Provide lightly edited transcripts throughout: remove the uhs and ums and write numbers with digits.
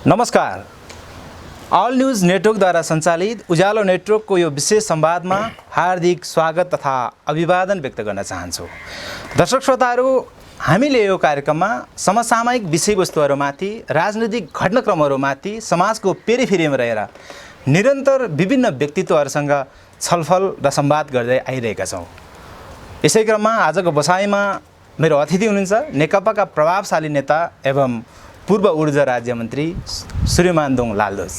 नमस्कार। All news नेटवर्कद्वारा सञ्चालित उज्यालो नेटवर्कको यो विशेष संवादमा हार्दिक स्वागत तथा अभिवादन व्यक्त गर्न चाहन्छु। दर्शक श्रोताहरू, हामीले यो कार्यक्रममा समसामयिक विषयवस्तुहरूमाथि, राजनीतिक घटनाक्रमहरूमाथि, समाजको पेरिफेरीमा रहेर निरन्तर विभिन्न व्यक्तित्वहरूसँग छलफल र संवाद गर्दै आइरहेका छौँ। यसै क्रममा आजको बसाइमा मेरो अतिथि हुनुहुन्छ नेकपाका प्रभावशाली नेता एवं पूर्व ऊर्जा राज्य मन्त्री श्रीमान दोङ लालदोस।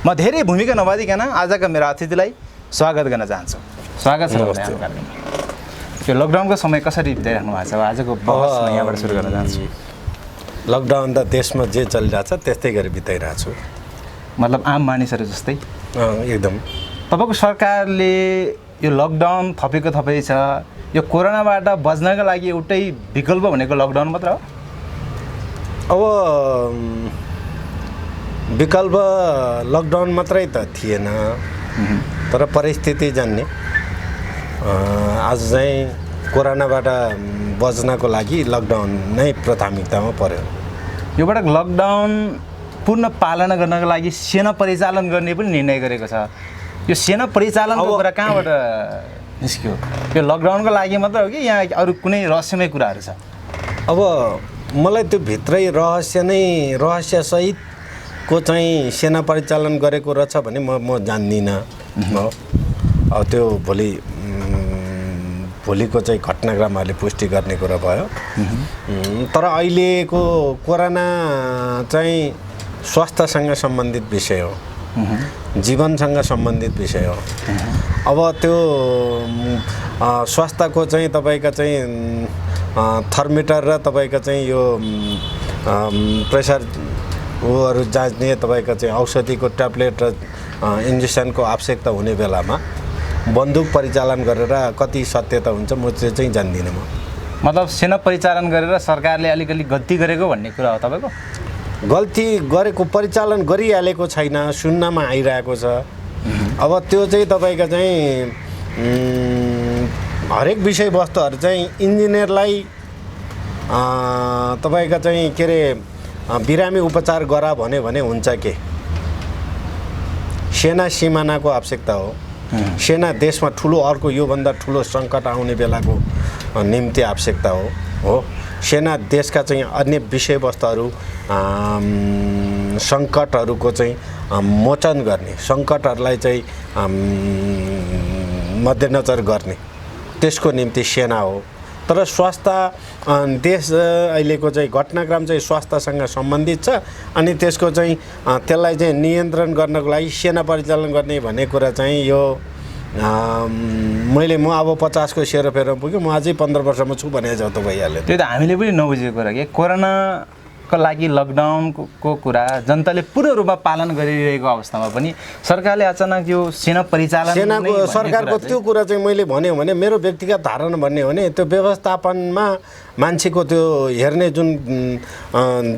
म धेरै भूमिका नभइकन आजका मेरो अतिथिलाई स्वागत गर्न चाहन्छु। स्वागत छ कार्यक्रममा। यो लकडाउनको समय कसरी बिताइराख्नु भएको छ? आजको बहस यहाँबाट सुरु गर्न चाहन्छु। लकडाउन त देशमा जे चलिरहेछ त्यस्तै गरी बिताइरहेको छु। मतलब आम मानिसहरू जस्तै? एकदम। तपाईँको सरकारले यो लकडाउन थपेको थपै छ। यो कोरोनाबाट बच्नका लागि एउटै विकल्प भनेको लकडाउन मात्र हो? अब विकल्प लकडाउन मात्रै त थिएन, तर परिस्थिति जान्ने आज चाहिँ कोरोनाबाट बच्नको लागि लकडाउन नै प्राथमिकतामा पर्यो। योबाट लकडाउन पूर्ण पालना गर्नको लागि सेना परिचालन गर्ने पनि निर्णय गरेको छ। यो सेना परिचालनको कुरा कहाँबाट निस्क्यो? यो लकडाउनको लागि मात्र हो कि यहाँ अरू कुनै रहस्यमय कुराहरू छ? अब मलाई त्यो भित्रै रहस्यसहितको चाहिँ सेना परिचालन गरेको रहेछ भने म जान्दिनँ। अब त्यो भोलिको चाहिँ घटनाक्रमहरूले पुष्टि गर्ने कुरा भयो। तर अहिलेको कोरोना चाहिँ स्वास्थ्यसँग सम्बन्धित विषय हो, जीवनसँग सम्बन्धित विषय हो। अब त्यो स्वास्थ्यको चाहिँ तपाईँका चाहिँ थर्मिटर र तपाईँको चाहिँ यो प्रेसर ऊहरू जाँच्ने तपाईँको चाहिँ औषधिको ट्याब्लेट र इन्जेक्सनको आवश्यकता हुने बेलामा बन्दुक परिचालन गरेर कति सत्यता हुन्छ म चाहिँ जान्दिनँ। मतलब सेना परिचालन गरेर सरकारले अलिकति गल्ती गरेको भन्ने कुरा हो तपाईँको? गल्ती गरेको परिचालन गरिहालेको छैन, सुन्नमा आइरहेको छ। अब त्यो चाहिँ तपाईँको चाहिँ हरेक विषयवस्तुहरू चाहिँ इन्जिनियरलाई तपाईँका चाहिँ के अरे बिरामी उपचार गरा भने हुन्छ के? सेना सिमानाको आवश्यकता हो। सेना देशमा ठुलो अर्को योभन्दा ठुलो सङ्कट आउने बेलाको निम्ति आवश्यकता हो। सेना देशका चाहिँ अन्य विषयवस्तुहरू सङ्कटहरूको चाहिँ मोचन गर्ने, सङ्कटहरूलाई चाहिँ मध्यनजर गर्ने, त्यसको निम्ति सेना हो। तर स्वास्थ्य देश अहिलेको चाहिँ घटनाक्रम चाहिँ स्वास्थ्यसँग सम्बन्धित छ अनि त्यसको चाहिँ त्यसलाई चाहिँ नियन्त्रण गर्नको लागि सेना परिचालन गर्ने भन्ने कुरा चाहिँ यो म अब 50 को सेरोफेरोमा पुग्यो, म अझै 15 वर्षमा छु भने जस्तो भइहाल्यो। त्यो त हामीले पनि नबुझेको कुरा के कोरोनाको लागि लकडाउनको कुरा जनताले पूर्ण रूपमा पालन गरिरहेको अवस्थामा पनि सरकारले अचानक यो सेना परिचालन सरकारको त्यो कुरा चाहिँ मैले भन्यो भने मेरो व्यक्तिगत धारणा भन्ने हो भने त्यो व्यवस्थापनमा मान्छेको त्यो हेर्ने जुन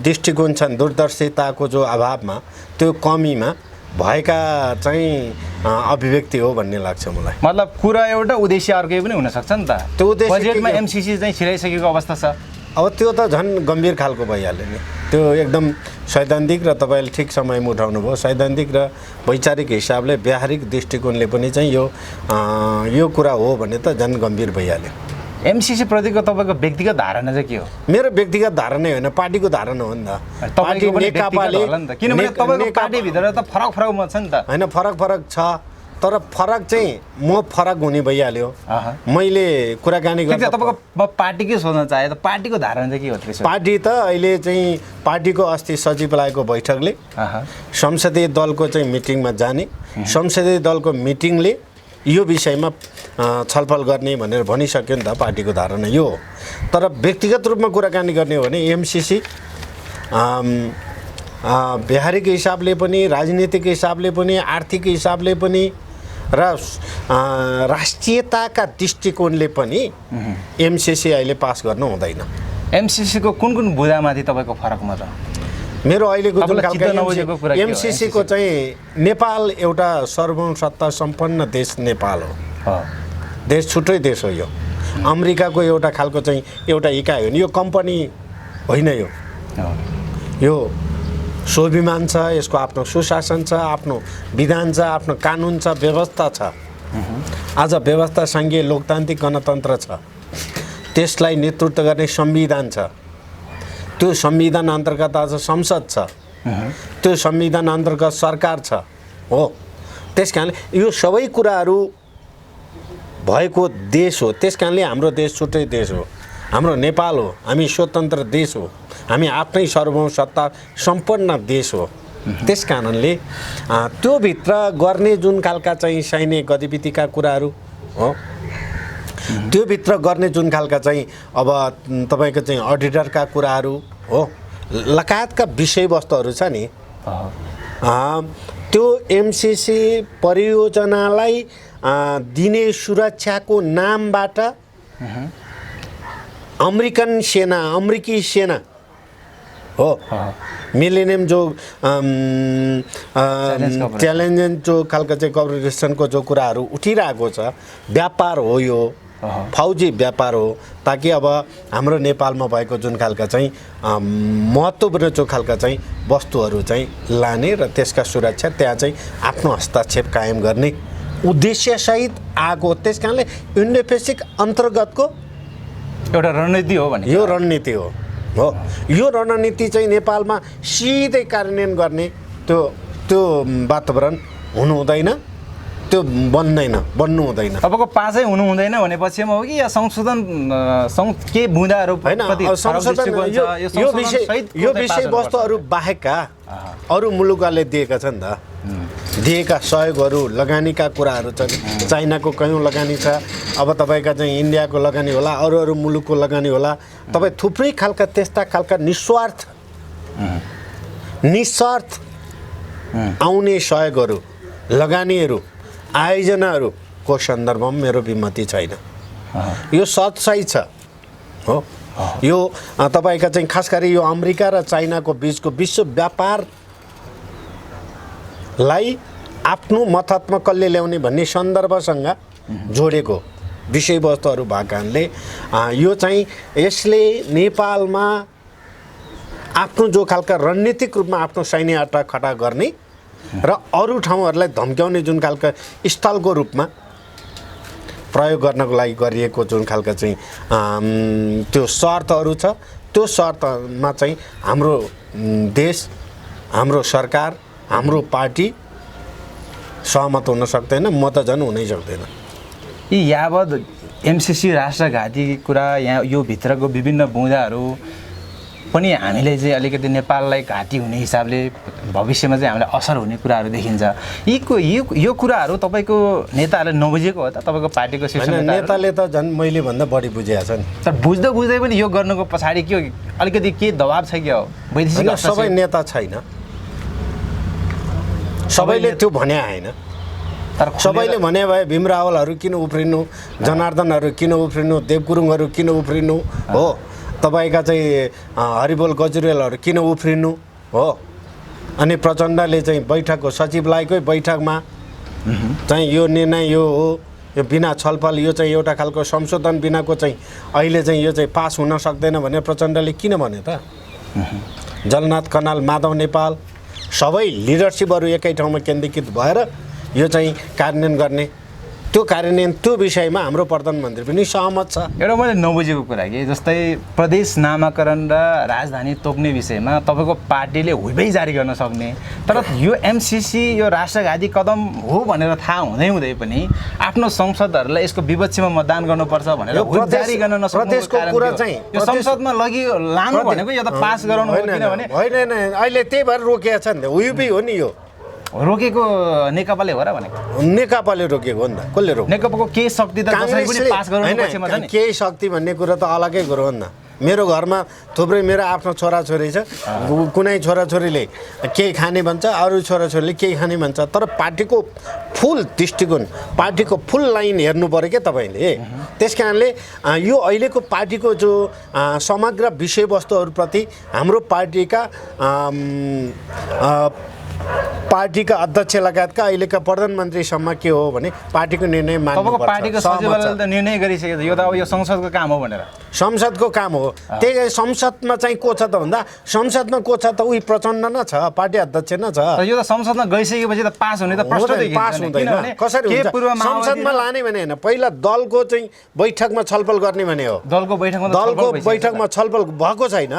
दृष्टिकोण छन्, दूरदर्शिताको जो अभावमा, त्यो कमीमा भएका चाहिँ अभिव्यक्ति हो भन्ने लाग्छ मलाई। मतलब कुरा एउटा उद्देश्य अर्कै पनि हुनसक्छ नि त। त्यो बजेटमा एमसिसी चाहिँ छिराइसकेको अवस्था छ। अब त्यो त झन् गम्भीर खालको भइहाल्यो नि। त्यो एकदम सैद्धान्तिक र तपाईँले ठिक समयमा उठाउनु भयो। सैद्धान्तिक र वैचारिक हिसाबले व्यावहारिक दृष्टिकोणले पनि चाहिँ यो कुरा हो भने त झन् गम्भीर भइहाल्यो। एमसिसी प्रतिको तपाईँको व्यक्तिगत धारणा चाहिँ के हो? मेरो व्यक्तिगत धारणा होइन, पार्टीको धारणा हो नि त। पार्टी नेकपाले किनभने तपाईँको पार्टीभित्र त फरक छ नि त। होइन, फरक छ, तर फरक चाहिँ म फरक हुने भइहाल्यो। मैले कुराकानी गर्दा तपाईँको पार्टीकै सोध्न चाहे त पार्टीको धारणा चाहिँ के हो? पार्टी त अहिले चाहिँ पार्टीको अस्ति सचिवालयको बैठकले संसदीय दलको चाहिँ मिटिङमा जाने, संसदीय दलको मिटिङले यो विषयमा छलफल गर्ने भनेर भनिसक्यो नि त। पार्टीको धारणा यो हो। तर व्यक्तिगत रूपमा कुराकानी गर्ने हो भने एमसिसी व्यावहारिक हिसाबले पनि, राजनीतिक हिसाबले पनि, आर्थिक हिसाबले पनि र राष्ट्रियताका दृष्टिकोणले पनि एमसिसी अहिले पास गर्नु हुँदैन। एमसिसीको कुन बुदामाथि तपाईँको फरकमा त? मेरो अहिलेको जुन खालको एमसिसीको चाहिँ नेपाल एउटा सर्वसत्ता सम्पन्न देश नेपाल हो। देश छुट्टै देश हो यो। अमेरिकाको एउटा खालको चाहिँ एउटा इकाइ हो नि, यो कम्पनी होइन। यो स्वाभिमान छ, यसको आफ्नो सुशासन छ, आफ्नो विधान छ, आफ्नो कानुन छ, व्यवस्था छ। आज व्यवस्था सङ्घीय लोकतान्त्रिक गणतन्त्र छ, त्यसलाई नेतृत्व गर्ने संविधान छ। त्यो संविधान अन्तर्गत आज संसद छ, त्यो संविधान अन्तर्गत सरकार छ। हो, त्यस कारणले यो सबै कुराहरू भएको देश हो। त्यस कारणले हाम्रो देश छुट्टै देश हो, हाम्रो नेपाल हो, हामी स्वतन्त्र देश हो, हामी आफ्नै सार्वभौम सत्ता सम्पन्न देश हो। त्यस कारणले त्योभित्र गर्ने जुन खालका चाहिँ सैनिक गतिविधिका कुराहरू हो, त्योभित्र गर्ने जुन खालका चाहिँ अब तपाईँको चाहिँ अडिटरका कुराहरू हो, लगायतका विषयवस्तुहरू छ नि, त्यो एमसिसी परियोजनालाई दिने सुरक्षाको नामबाट अमेरिकी सेना हो, मिलेनियम जो च्यालेन्ज जो खालको चाहिँ कोअपरेसनको जो कुराहरू उठिरहेको छ, व्यापार हो यो, फौजी व्यापार हो, ताकि अब हाम्रो नेपालमा भएको जुन खालका चाहिँ महत्त्वपूर्ण जो खालका चाहिँ वस्तुहरू चाहिँ लाने र त्यसका सुरक्षा त्यहाँ चाहिँ आफ्नो हस्तक्षेप कायम गर्ने उद्देश्यसहित आएको। त्यस कारणले इन्डो पेसिफिक अन्तर्गतको एउटा रणनीति हो भने यो रणनीति हो। यो रणनीति चाहिँ नेपालमा सिधै कार्यान्वयन गर्ने त्यो वातावरण हुनु हुँदैन, त्यो बन्नु हुँदैन। तपाईँको पासै हुनु हुँदैन भनेपछि हो कि या संशोधन के बुँदाहरू होइन, यो विषयवस्तुहरू बाहेकका अरू मुलुकहरूले दिएका छन् त, दिएका सहयोगहरू लगानीका कुराहरू छन्। चाइनाको कयौँ लगानी छ, अब तपाईँका चाहिँ इन्डियाको लगानी होला, अरू मुलुकको लगानी होला। तपाईँ थुप्रै खालका त्यस्ता खालका निस्वार्थ आउने सहयोगहरू, लगानीहरू, आयोजनाहरूको सन्दर्भमा मेरो विमति छैन। यो सच्चाइ छ हो। यो तपाईँका चाहिँ खास गरी यो अमेरिका र चाइनाको बिचको विश्व व्यापारलाई आफ्नो मतहतमा कसले ल्याउने भन्ने सन्दर्भसँग जोडेको विषयवस्तुहरू भएको कारणले यो चाहिँ यसले नेपालमा आफ्नो जो खालका रणनीतिक रूपमा आफ्नो सैन्य अड्डा खडा गर्ने र अरू ठाउँहरूलाई धम्क्याउने जुन खालका स्थलको रूपमा प्रयोग गर्नको लागि गरिएको जुन खालका चाहिँ त्यो शर्तहरू छ, त्यो शर्तमा चाहिँ हाम्रो देश, हाम्रो सरकार, हाम्रो पार्टी सहमत हुन सक्दैन, म त झन् हुनै सक्दैन। यी यावत एमसिसी राष्ट्रघाती कुरा, यहाँ यो भित्रको विभिन्न बुँदाहरू पनि हामीले चाहिँ अलिकति नेपाललाई घाटी हुने हिसाबले भविष्यमा चाहिँ हामीलाई असर हुने कुराहरू देखिन्छ। यो कुराहरू तपाईँको नेताहरूले नबुझेको हो त? तपाईँको पार्टीको शीर्ष नेताले त झन् मैले भन्दा बढी बुझेको छ नि। तर बुझ्दै पनि यो गर्नुको पछाडि के अलिकति के दबाब छ कि हो? वैदेशिक सबै नेता छैन, सबैले त्यो भने आएन। तर सबैले भने भए भीम रावलहरू किन उफ्रिनु, जनार्दनहरू किन उफ्रिनु, देवगुरुङहरू किन उफ्रिनु हो, तपाईँका चाहिँ हरिबोल गजुरेलहरू किन उफ्रिनु हो। अनि प्रचण्डले चाहिँ बैठकको सचिवालयकै बैठकमा चाहिँ यो निर्णय यो हो, यो बिना छलफल, यो चाहिँ एउटा खालको संशोधन बिनाको चाहिँ अहिले चाहिँ यो चाहिँ पास हुन सक्दैन भने प्रचण्डले किन भन्यो त? जलनाथ कनाल, माधव नेपाल सबै लिडरसिपहरू एकै ठाउँमा केन्द्रीकृत भएर यो चाहिँ कार्यान्वयन गर्ने, त्यो कार्यान्वयन त्यो विषयमा हाम्रो प्रधानमन्त्री पनि सहमत छ। एउटा मैले नबुझेको कुरा कि जस्तै प्रदेश नामाकरण र राजधानी तोक्ने विषयमा तपाईँको पार्टीले हुइबै जारी गर्न सक्ने, तर यो एमसिसी यो राष्ट्रघाती कदम हो भनेर थाहा हुँदै पनि आफ्नो संसदहरूलाई यसको विपक्षमा मतदान गर्नुपर्छ भनेर हुइप जारी गर्न नसक्नुको कुरा चाहिँ यो संसदमा लानु भनेको या त पास गराउनु हो, किनभने होइन अहिले त्यही भएर रोकिएको छ नि त, हुइपै हो नि। यो रोकेको नेकपाले हो र भनेको? नेकपाले रोकेको हो नि त, कसले रोक्यो? नेकपाको केही शक्ति त कसैले पनि पास गराउनु पक्षमा छ नि। केही शक्ति भन्ने कुरा त अलगै कुरो हो नि त। मेरो घरमा थुप्रै मेरो आफ्नो छोराछोरी छ, कुनै छोराछोरीले केही खाने भन्छ, अरू छोराछोरीले केही खाने भन्छ, तर पार्टीको फुल दृष्टिकोण, पार्टीको फुल लाइन हेर्नु पऱ्यो क्या तपाईँले। त्यस कारणले यो अहिलेको पार्टीको जो समग्र विषयवस्तुहरूप्रति हाम्रो पार्टीका पार्टीका अध्यक्ष लगायतका अहिलेका प्रधानमन्त्रीसम्म के हो भने पार्टीको निर्णय तपाईँको पार्टीको मान्नुपर्छ। सचिवालयले त निर्णय गरिसकेको छ यो त अब यो संसदको काम हो भनेर। संसदको काम हो। त्यही संसदमा चाहिँ को छ त भन्दा संसदमा को छ त उही प्रचण्ड न छ, पार्टी अध्यक्ष न छ। यो त संसदमा गइसकेपछि त पास हुने त प्रश्न देखिन्छ पास नि। हुँदैन। किनभने कसरी के हुन्छ? पूर्व संसदमा लाने भने होइन, पहिला दलको चाहिँ बैठकमा छलफल गर्ने भने हो। दलको बैठकमा त दलको छलफल भइसकेको छ। बैठकमा छलफल भएको छैन।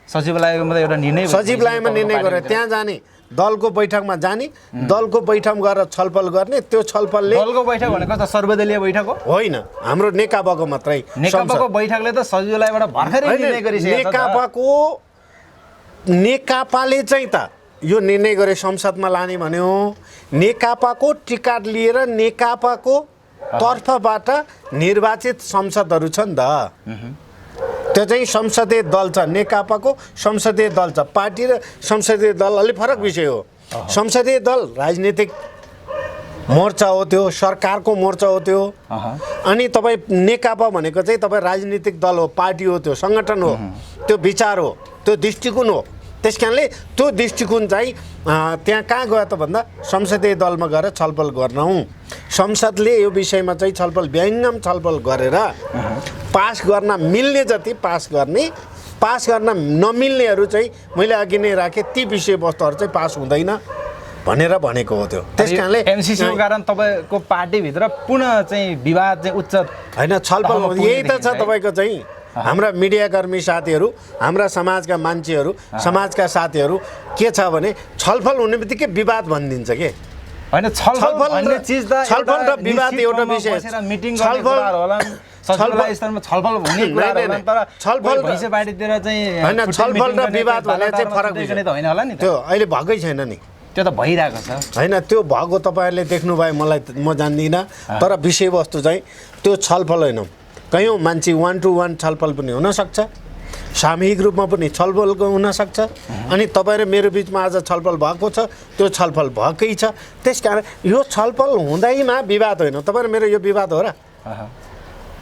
सचिवालयमा त एउटा निर्णय सचिवालयमा निर्णय गरेर त्यहाँ जाने, दलको बैठकमा जाने, दलको बैठक गरेर छलफल गर्ने। त्यो छलफलले दलको बैठक भनेको त सर्वदलीय बैठक हो होइन, हाम्रो नेकपाको मात्रै। नेकपाको बैठकले त सचिवालयबाट भर्खरै निर्णय गरिसकेको छ। नेकपाले चाहिँ त यो निर्णय गरे संसदमा लाने भन्यो। नेकपाको टिकट लिएर नेकपाको तर्फबाट निर्वाचित संसदहरू छ नि त। त्यो चाहिँ संसदीय दल छ, नेकपाको संसदीय दल छ। पार्टी र संसदीय दल अलि फरक विषय हो। संसदीय दल राजनीतिक मोर्चा हो, त्यो सरकारको मोर्चा हो त्यो। अनि तपाईँ नेकपा भनेको चाहिँ तपाईँ राजनीतिक दल हो, पार्टी हो, त्यो सङ्गठन हो, त्यो विचार हो, त्यो दृष्टिकोण हो। त्यस कारणले त्यो दृष्टिकोण चाहिँ त्यहाँ कहाँ गयो त भन्दा संसदीय दलमा गएर छलफल गर्नौँ। संसदले यो विषयमा चाहिँ छलफल व्यङ्गम छलफल गरेर पास गर्न मिल्ने जति पास गर्ने, पास गर्न नमिल्नेहरू चाहिँ मैले अघि नै राखेँ ती विषयवस्तुहरू चाहिँ पास हुँदैन भनेर भनेको हो त्यो। त्यस कारणले एमसिसीको कारण तपाईँको पार्टीभित्र पुनः चाहिँ विवाद चाहिँ उच्च होइन छलफल यही त छ। तपाईँको चाहिँ हाम्रा मिडियाकर्मी साथीहरू, हाम्रा समाजका मान्छेहरू, समाजका साथीहरू के छ भने छलफल हुने बित्तिकै विवाद भनिदिन्छ के होइन। छलफल भन्ने चिज त छलफल र विवाद एउटा विषय। मिटिङ गर्ने कुराहरू होला, सचिवालय स्तरमा छलफल हुने कुराहरू होला, तर छलफल भैँसे पार्टीतिर चाहिँ होइन, छलफल र विवाद भने चाहिँ फरक विषय त होइन होला नि। त्यो अहिले भएकै छैन नि, त्यो त भइरहेको छ होइन। त्यो भएको तपाईँहरूले देख्नुभयो, मलाई म जान्दिनँ, तर विषयवस्तु चाहिँ त्यो छलफल होइन। कयौँ मान्छे 1-to-1 छलफल पनि हुनसक्छ, सामूहिक रूपमा पनि छलफल हुनसक्छ। अनि तपाईँ र मेरो बिचमा आज छलफल भएको छ, त्यो छलफल भएकै छ। त्यस कारण यो छलफल हुँदैमा विवाद होइन। तपाईँ र मेरो यो विवाद हो र?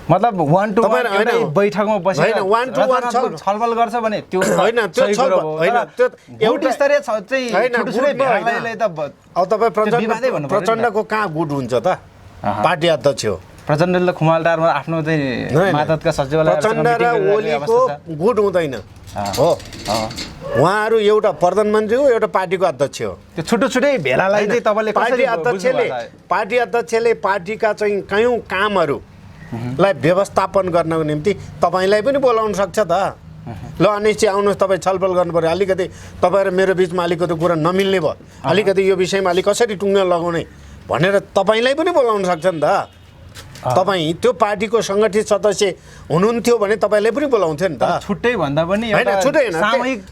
मतलब 1-to-1 एउटै बैठकमा बसेर 1-to-1 छलफल गर्छ भने त्यो होइन, त्यो छलफल होइन, त्यो एउटा स्तरीय चाहिँ छुटछुटै भेलालाई त अब तपाईँ प्रचण्डको कहाँ गुट हुन्छ त? पार्टी अध्यक्ष हो प्रचण्डले खुमालटारमा आफ्नो चाहिँ मातहतका सचिवालय प्रचण्ड र ओलीको गुट हुँदैन हो। उहाँहरू एउटा प्रधानमन्त्री हो, एउटा पार्टीको अध्यक्ष हो। त्यो छुट्टै छुट्टै भेलालाई चाहिँ तपाईँले पार्टी अध्यक्षले पार्टीका चाहिँ कयौँ कामहरूलाई व्यवस्थापन गर्नको निम्ति तपाईँलाई पनि बोलाउन सक्छ त। ल अनिश्चित आउनुहोस्, तपाईँ छलफल गर्नु पऱ्यो, अलिकति तपाईँ र मेरो बिचमा अलिकति कुरा नमिल्ने भयो, अलिकति यो विषयमा अलिक कसरी टुङ्गो लगाउने भनेर तपाईँलाई पनि बोलाउन सक्छ नि त। तपाईँ त्यो पार्टीको सङ्गठित सदस्य हुनुहुन्थ्यो भने तपाईँले पनि बोलाउँथ्यो नि त। छुट्टै भन्दा पनि होइन, छुट्टै होइन,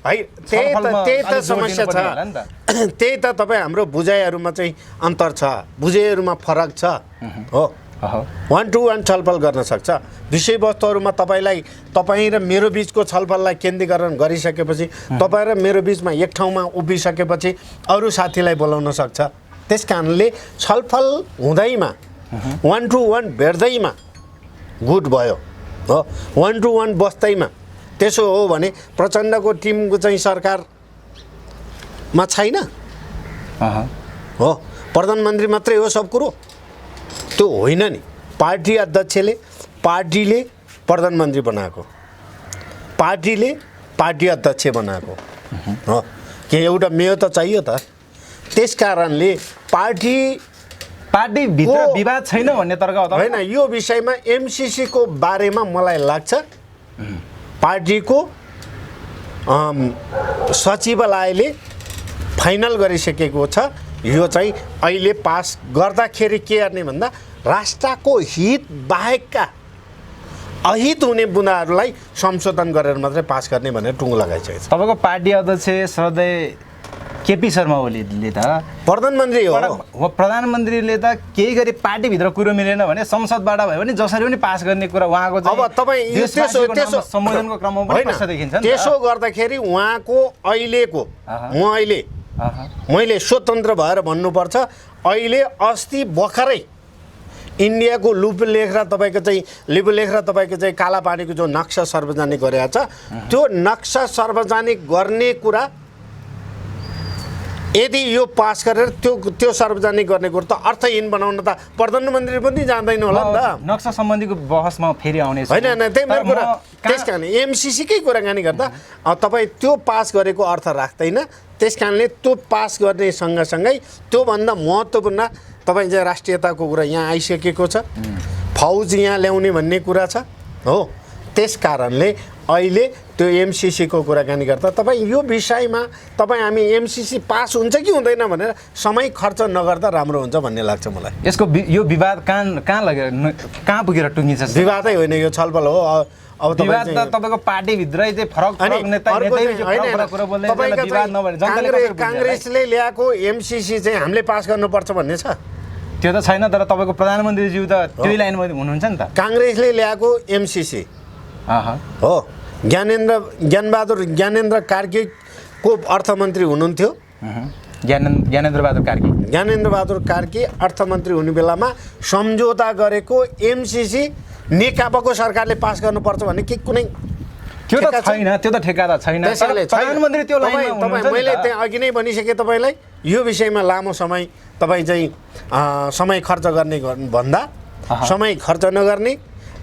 त्यही त समस्या छ। त्यही त तपाईँ हाम्रो बुझाइहरूमा चाहिँ अन्तर छ, बुझाइहरूमा फरक छ हो। 1-to-1 छलफल गर्न सक्छ। विषयवस्तुहरूमा तपाईँ र मेरो बिचको छलफललाई केन्द्रीकरण गरिसकेपछि, तपाईँ र मेरो बिचमा एक ठाउँमा उभिसकेपछि अरू साथीलाई बोलाउन सक्छ। त्यस कारणले छलफल हुँदैमा 1-to-1 भेट्दैमा गुट भयो हो, 1-to-1 बस्दैमा। त्यसो हो भने प्रचण्डको टिमको चाहिँ सरकारमा छैन हो, प्रधानमन्त्री मात्रै हो सब कुरो, त्यो होइन नि। पार्टी अध्यक्षले पार्टीले प्रधानमन्त्री बनाएको, पार्टीले पार्टी अध्यक्ष बनाएको हो, के एउटा मेयर त चाहियो त। त्यस कारणले पार्टीभित्र विवाद छैन भन्ने तर्क हो त होइन। यो विषयमा एमसिसीको बारेमा मलाई लाग्छ पार्टीको सचिवालयले फाइनल गरिसकेको छ। यो चाहिँ अहिले पास गर्दाखेरि के गर्ने भन्दा राष्ट्रको हित बाहेकका अहित हुने बुँदाहरूलाई संशोधन गरेर मात्रै पास गर्ने भनेर टुङ्गो लगाइसकेको छ। तपाईँको पार्टी अध्यक्ष श्रद्धेय केपी शर्मा ओलीले त प्रधानमन्त्री हो, प्रधानमन्त्रीले त केही गरी पार्टीभित्र कुरो मिलेन भने संसदबाट भयो भने जसरी पनि पास गर्ने कुरा उहाँको अब तपाईँ सम्बोधनको क्रममा पनि प्रश्न देखिन्छ नि। त्यसो गर्दाखेरि उहाँको अहिलेको मैले स्वतन्त्र भएर भन्नुपर्छ, अहिले अस्ति भर्खरै इन्डियाको लिपुलेख र तपाईँको चाहिँ कालापानीको जो नक्सा सार्वजनिक गरेको छ, त्यो नक्सा सार्वजनिक गर्ने कुरा यदि यो पास गरेर त्यो सार्वजनिक गर्ने कुरो त अर्थहीन बनाउन त प्रधानमन्त्री पनि जान्दैन होला नि त। नक्सा सम्बन्धीको बहसमा फेरि आउने होइन त्यही मेरो कुरा। त्यस कारणले एमसिसीकै कुराकानी गर्दा तपाईँ त्यो पास गरेको अर्थ राख्दैन। त्यस कारणले त्यो पास गर्ने सँगसँगै त्योभन्दा महत्त्वपूर्ण तपाईँ चाहिँ राष्ट्रियताको कुरा यहाँ आइसकेको छ, फौज यहाँ ल्याउने भन्ने कुरा छ हो। त्यस कारणले अहिले त्यो एमसिसीको कुराकानी गर्दा तपाईँ यो विषयमा हामी एमसिसी पास हुन्छ कि हुँदैन भनेर समय खर्च नगर्दा राम्रो हुन्छ भन्ने लाग्छ मलाई। यसको यो विवाद कहाँ लगेर कहाँ पुगेर टुङ्गिन्छ? विवादै होइन, यो छलफल हो। अब विवाद त तपाईँको पार्टीभित्रै चाहिँ फरक काङ्ग्रेसले ल्याएको एमसिसी चाहिँ हामीले पास गर्नुपर्छ भन्ने छ? त्यो त छैन, तर तपाईँको प्रधानमन्त्रीज्यू त त्यही लाइनमा हुनुहुन्छ नि त। काङ्ग्रेसले ल्याएको एमसिसी हो। ज्ञानेन्द्र कार्कीको अर्थमन्त्री हुनुहुन्थ्यो। ज्ञानेन्द्रबहादुर कार्की अर्थमन्त्री हुने बेलामा सम्झौता गरेको एमसिसी नेकपाको सरकारले पास गर्नुपर्छ भन्ने के कुनै त्यो त छैन, त्यो त ठेक्का त छैन। प्रधानमन्त्री त्यो लाइनमा हुनुहुन्छ। मैले त्यहाँ अघि नै भनिसकेँ तपाईँलाई, यो विषयमा लामो समय तपाईँ चाहिँ समय खर्च गर्ने भन्दा समय खर्च नगर्ने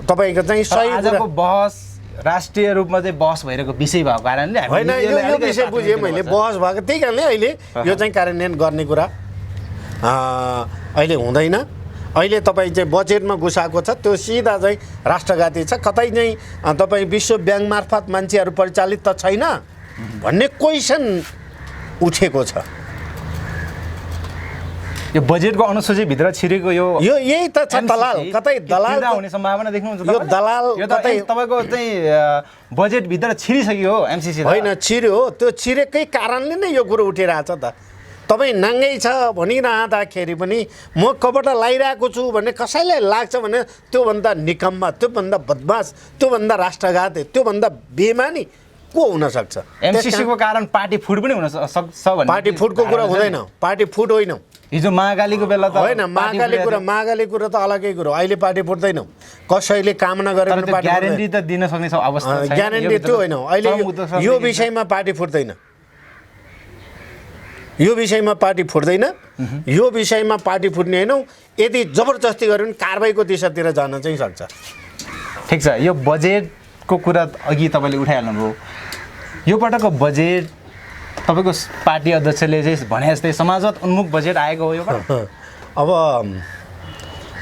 तपाईँको चाहिँ सही आजको बहस राष्ट्रिय रूपमा चाहिँ बहस भइरहेको विषय भएको कारणले होइन, यो विषय बुझेँ मैले, बहस भएको। त्यही कारणले अहिले यो चाहिँ कार्यान्वयन गर्ने कुरा अहिले हुँदैन। अहिले तपाईँ चाहिँ बजेटमा घुसाएको छ त्यो सिधा चाहिँ राष्ट्रघाती छ। कतै चाहिँ तपाईँ विश्व ब्याङ्क मार्फत मान्छेहरू परिचालित त छैन भन्ने क्वेसन उठेको छ। यो बजेटको अनुसूचीभित्र छिरेको यो यही त छ। दलाल कतै दलाल हुने सम्भावना देख्नुहुन्छ? यो दलाल कतै तपाईँको चाहिँ बजेटभित्र छिरिसक्यो हो एमसिसी? होइन, छिर्यो हो। त्यो छिरेकै कारणले नै यो कुरो उठिरहेछ त। तपाईँ नाङ्गै छ भनिरहँदाखेरि पनि म कपट लगाइरहेको छु भन्ने कसैलाई लाग्छ भने त्योभन्दा निकम्मा, त्योभन्दा बदमास, त्योभन्दा राष्ट्रघाती, त्योभन्दा बेमानी को हुनसक्छ? एमसिसीको कारण पार्टी फुट पनि हुन सक्छ भन्ने। पार्टी फुटको कुरा हुँदैन, पार्टी फुट होइन। हिजो महाकालीको बेला त होइन, महाकाली कुरा त अलग्गै कुरो। अहिले पार्टी फुट्दैनौँ, कसैले कामना गरेर ग्यारेन्टी त दिन सक्ने अवस्था छैन। ग्यारेन्टी त्यो होइन। अहिले यो विषयमा पार्टी फुट्दैन, यो विषयमा पार्टी फुट्दैन। यो विषयमा पार्टी फुट्ने होइनौँ। यदि जबरजस्ती गऱ्यो भने कारबाहीको दिशातिर जान चाहिँ सक्छ। ठिक छ, यो बजेटको कुरा अघि तपाईँले उठाइहाल्नुभयो। यो पटकको बजेट तपाईँको पार्टी अध्यक्षले चाहिँ भने जस्तै समाजवाद उन्मुख बजेट आएको हो यो? अब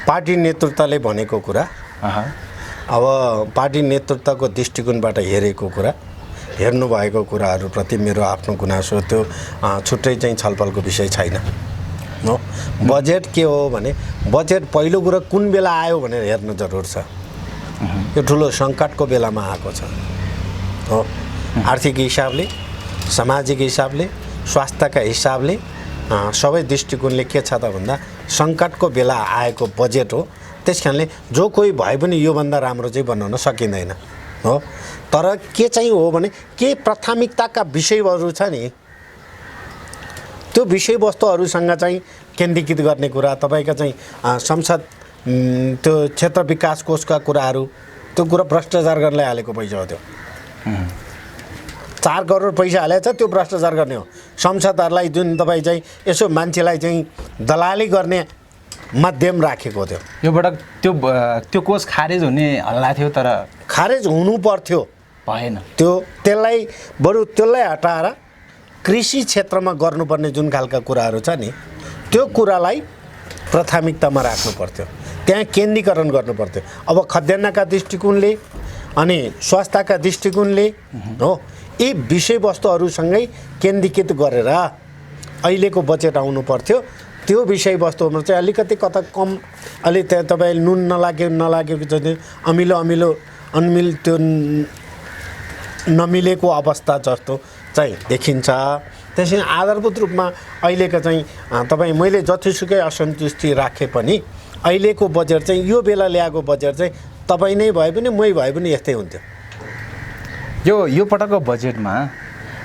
पार्टी नेतृत्वले भनेको कुरा, अब पार्टी नेतृत्वको दृष्टिकोणबाट हेरेको कुरा, हेर्नुभएको कुराहरूप्रति मेरो आफ्नो गुनासो, त्यो छुट्टै चाहिँ छलफलको विषय छैन हो। बजेट के हो भने बजेट पहिलो कुरा कुन बेला आयो भनेर हेर्नु जरुर छ। यो ठुलो सङ्कटको बेलामा आएको छ हो। आर्थिक हिसाबले, सामाजिक हिसाबले, स्वास्थ्यका हिसाबले सबै दृष्टिकोणले के छ त भन्दा सङ्कटको बेला आएको बजेट हो। त्यस कारणले जो कोही भए पनि योभन्दा राम्रो चाहिँ बनाउन सकिँदैन हो। तर के चाहिँ हो भने के प्राथमिकताका विषयहरू छ नि, त्यो विषयवस्तुहरूसँग चाहिँ केन्द्रीकृत गर्ने कुरा, तपाईँका चाहिँ संसद त्यो क्षेत्र विकास कोषका कुराहरू, त्यो कुरा भ्रष्टाचार गर्नलाई हालेको पैसा हो। त्यो 4 करोड पैसा हालेको छ, त्यो भ्रष्टाचार गर्ने हो। संसदहरूलाई जुन तपाईँ चाहिँ यसो मान्छेलाई चाहिँ दलाली गर्ने माध्यम राखेको थियो। योबाट त्यो कोष खारेज हुने हल्ला थियो, तर खारेज हुनु पर्थ्यो, भएन। त्यसलाई बरु त्यसलाई हटाएर कृषि क्षेत्रमा गर्नुपर्ने जुन खालका कुराहरू छ नि, त्यो कुरालाई प्राथमिकतामा राख्नु पर्थ्यो, त्यहाँ केन्द्रीकरण गर्नु पर्थ्यो। अब खाद्यान्नका दृष्टिकोणले अनि स्वास्थ्यका दृष्टिकोणले हो, यी विषयवस्तुहरूसँगै केन्द्रीकृत गरेर अहिलेको बजेट आउनु पर्थ्यो। त्यो विषयवस्तुमा चाहिँ अलिकति कता कम, अलि त्यहाँ तपाईँले नुन नलागेको चाहिँ अनमिल त्यो नमिलेको अवस्था जस्तो चाहिँ देखिन्छ। त्यसैले आधारभूत रूपमा अहिलेको चाहिँ तपाईँ मैले जतिसुकै असन्तुष्टि राखे पनि अहिलेको बजेट चाहिँ यो बेला ल्याएको बजेट चाहिँ तपाईँ नै भए पनि मै भए पनि यस्तै हुन्थ्यो। यो पटकको बजेटमा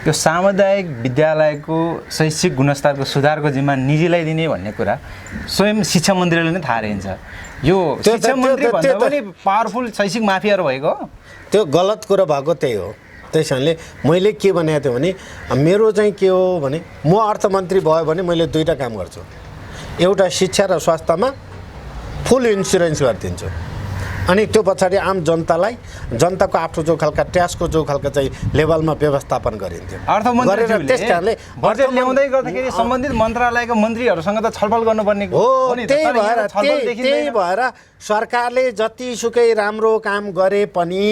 यो सामुदायिक विद्यालयको शैक्षिक गुणस्तरको सुधारको जिम्मा निजीलाई दिने भन्ने कुरा स्वयं शिक्षा मन्त्रीले नै थाहा रहन्छ। यो शिक्षा मन्त्री भन्दा पनि पावरफुल शैक्षिक माफियाहरू भएको हो। त्यो गलत कुरा भएको त्यही हो। त्यस कारणले मैले के भनेको थिएँ भने मेरो चाहिँ के हो भने म अर्थमन्त्री भयो भने मैले दुईवटा काम गर्छु। एउटा शिक्षा र स्वास्थ्यमा फुल इन्सुरेन्स गरिदिन्छु, अनि त्यो पछाडि आम जनतालाई जनताको आफ्नो जो खालका ट्याक्सको जो खालका चाहिँ लेभलमा व्यवस्थापन गरिन्थ्यो। अर्थमन्त्रीले त्यस कारणले बजेट ल्याउँदै गर्दाखेरि सम्बन्धित मन्त्रालयका मन्त्रीहरूसँग त छलफल गर्नुपर्ने हो। त्यही भएर सरकारले जतिसुकै राम्रो काम गरे पनि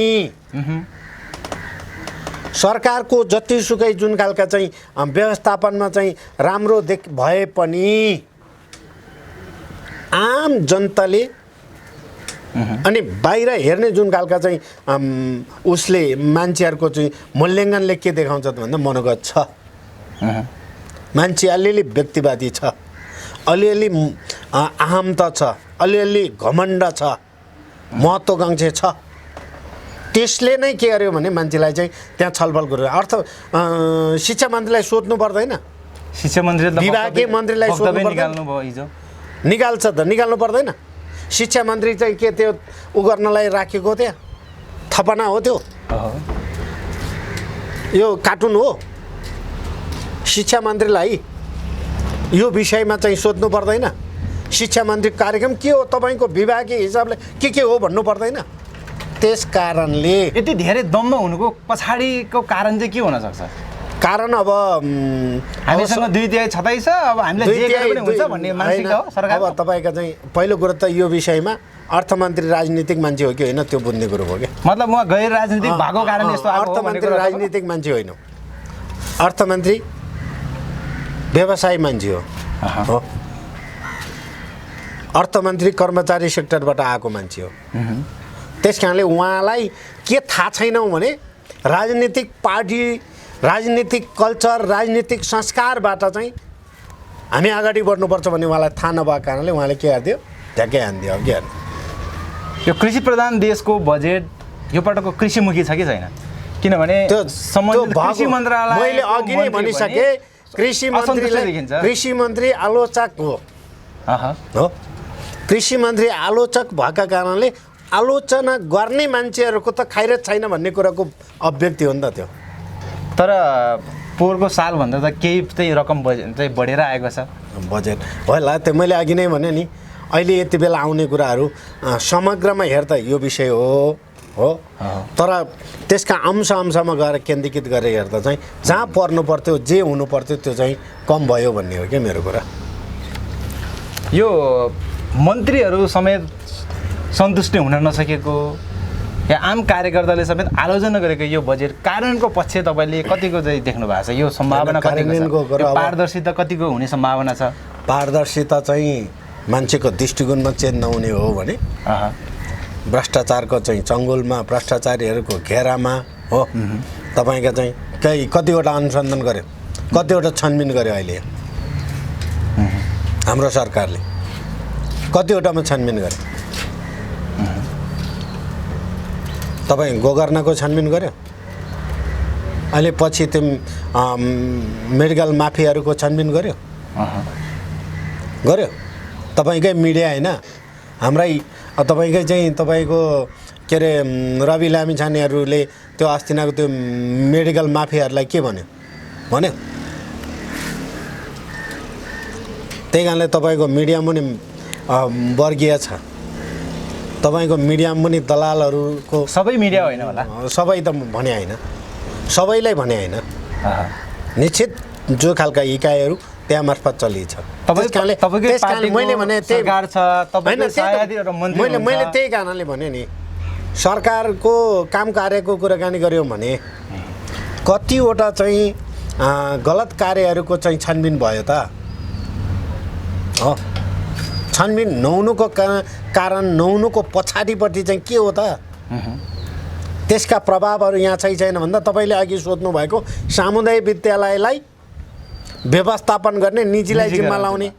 सरकारको जतिसुकै जुन खालका चाहिँ व्यवस्थापनमा चाहिँ राम्रो भए पनि आम जनताले अनि बाहिर हेर्ने जुन खालका चाहिँ उसले मान्छेहरूको चाहिँ मूल्याङ्कनले के देखाउँछ त भन्दा मनोगत छ। मान्छे अलिअलि व्यक्तिवादी छ, अलिअलि अहमता छ, अलिअलि घमण्ड छ, महत्त्वाकांक्षी छ। त्यसले नै के गर्यो भने मान्छेलाई चाहिँ त्यहाँ छलफल गर्यो। शिक्षा मन्त्रीलाई सोध्नु पर्दैन, शिक्षा मन्त्रीले विभागीय मन्त्रीलाई सोध्नु निकाल्नु भयो हिजो, निकाल्छ त निकाल्नु पर्दैन। शिक्षा मन्त्री चाहिँ के त्यो उ गर्नलाई राखेको त्यहाँ थपना हो त्यो, यो कार्टुन हो। शिक्षा मन्त्रीलाई यो विषयमा चाहिँ सोध्नु पर्दैन। शिक्षा मन्त्री कार्यक्रम के हो, तपाईँको विभागीय हिसाबले के हो भन्नु पर्दैन। त्यस कारणले यति धेरै दम्म हुनुको पछाडिको कारण चाहिँ के हुन सक्छ? कारण अब हामीसँग 2/3 छँदै छ, अब हामीले जे गरे पनि हुन्छ भन्ने मानसिकता हो सरकारको। अब तपाईँका चाहिँ पहिलो कुरो त यो विषयमा अर्थमन्त्री राजनीतिक मान्छे हो कि होइन त्यो बुझ्ने कुरो हो क्या। मतलब उहाँ गैर राजनीतिक भएको कारण यस्तो अर्थमन्त्री राजनीतिक मान्छे होइन, अर्थमन्त्री व्यवसायी मान्छे हो। अर्थमन्त्री कर्मचारी सेक्टरबाट आएको मान्छे हो। त्यस कारणले उहाँलाई के थाहा छैनौँ भने राजनीतिक पार्टी, राजनीतिक कल्चर, राजनीतिक संस्कारबाट चाहिँ हामी अगाडि बढ्नुपर्छ भन्ने उहाँलाई थाहा नभएको कारणले उहाँले के गरिदियो, झ्याकै हानिदियो। अब के गर्नु? यो कृषि प्रधान देशको बजेट यो पटकको कृषिमुखी छ कि छैन? किनभने त्यो सम्बन्धित कृषि मन्त्रालय मैले अघि नै भनिसकेँ, कृषि मन्त्री आलोचक हो। कृषि मन्त्री आलोचक भएका कारणले आलोचना गर्ने मान्छेहरूको त खैरत छैन भन्ने कुराको अभिव्यक्ति हो नि त त्यो। तर पोहोरको सालभन्दा त केही चाहिँ रकम बजेट चाहिँ बढेर आएको छ। बजेट होला त्यो मैले अघि नै भने नि, अहिले यति बेला आउने कुराहरू समग्रमा हेर्दा यो विषय हो। तर त्यसका अंशमा गएर केन्द्रीकृत गरेर हेर्दा चाहिँ जहाँ पर्नु पर्थ्यो, जे हुनु पर्थ्यो त्यो चाहिँ कम भयो भन्ने हो क्या मेरो कुरा। यो मन्त्रीहरू समेत सन्तुष्टि हुन नसकेको या आम कार्यकर्ताले समेत आलोचना गरेको यो बजेट कारणको पक्ष तपाईँले कतिको चाहिँ देख्नु भएको छ? यो सम्भावना कतिको छ? पारदर्शिता कतिको हुने सम्भावना छ? पारदर्शिता चाहिँ मान्छेको दृष्टिकोणमा चेन्ज नहुने हो भने, भ्रष्टाचारको चाहिँ चङ्गुलमा, भ्रष्टाचारीहरूको घेरामा हो। तपाईँका चाहिँ कतिवटा अनुसन्धान गर्यो, कतिवटा छानबिन गर्यो अहिले हाम्रो सरकारले, कतिवटामा छानबिन गर्यो। तपाईँ गोकर्णको छानबिन गर्यो, अहिले पछि त्यो मेडिकल माफियाहरूको छानबिन गर्यो। तपाईँकै मिडिया होइन, हाम्रै तपाईँकै चाहिँ तपाईँको के अरे रवि लामिछानेहरूले त्यो अस्तिनाको त्यो मेडिकल माफियाहरूलाई के भन्यो? त्यही कारणले तपाईँको मिडियामा पनि वर्गीय छ, तपाईँको मिडियामा पनि दलालहरूको। सबै मिडिया होइन होला, सबै त भने होइन, सबैलाई भने होइन, निश्चित जो खालका इकाइहरू त्यहाँ मार्फत चलिन्छ। मैले भने मैले त्यही कारणले भने नि, सरकारको काम कार्यको कुराकानी गऱ्यौँ भने कतिवटा चाहिँ गलत कार्यहरूको चाहिँ छानबिन भयो त हो। छानबिन नहुनुको कारण नहुनुको पछाडिपट्टि चाहिँ के हो त? त्यसका प्रभावहरू यहाँ छैन भन्दा तपाईँले अघि सोध्नु भएको सामुदायिक विद्यालयलाई व्यवस्थापन गर्ने, निजीलाई जिम्मा लाउने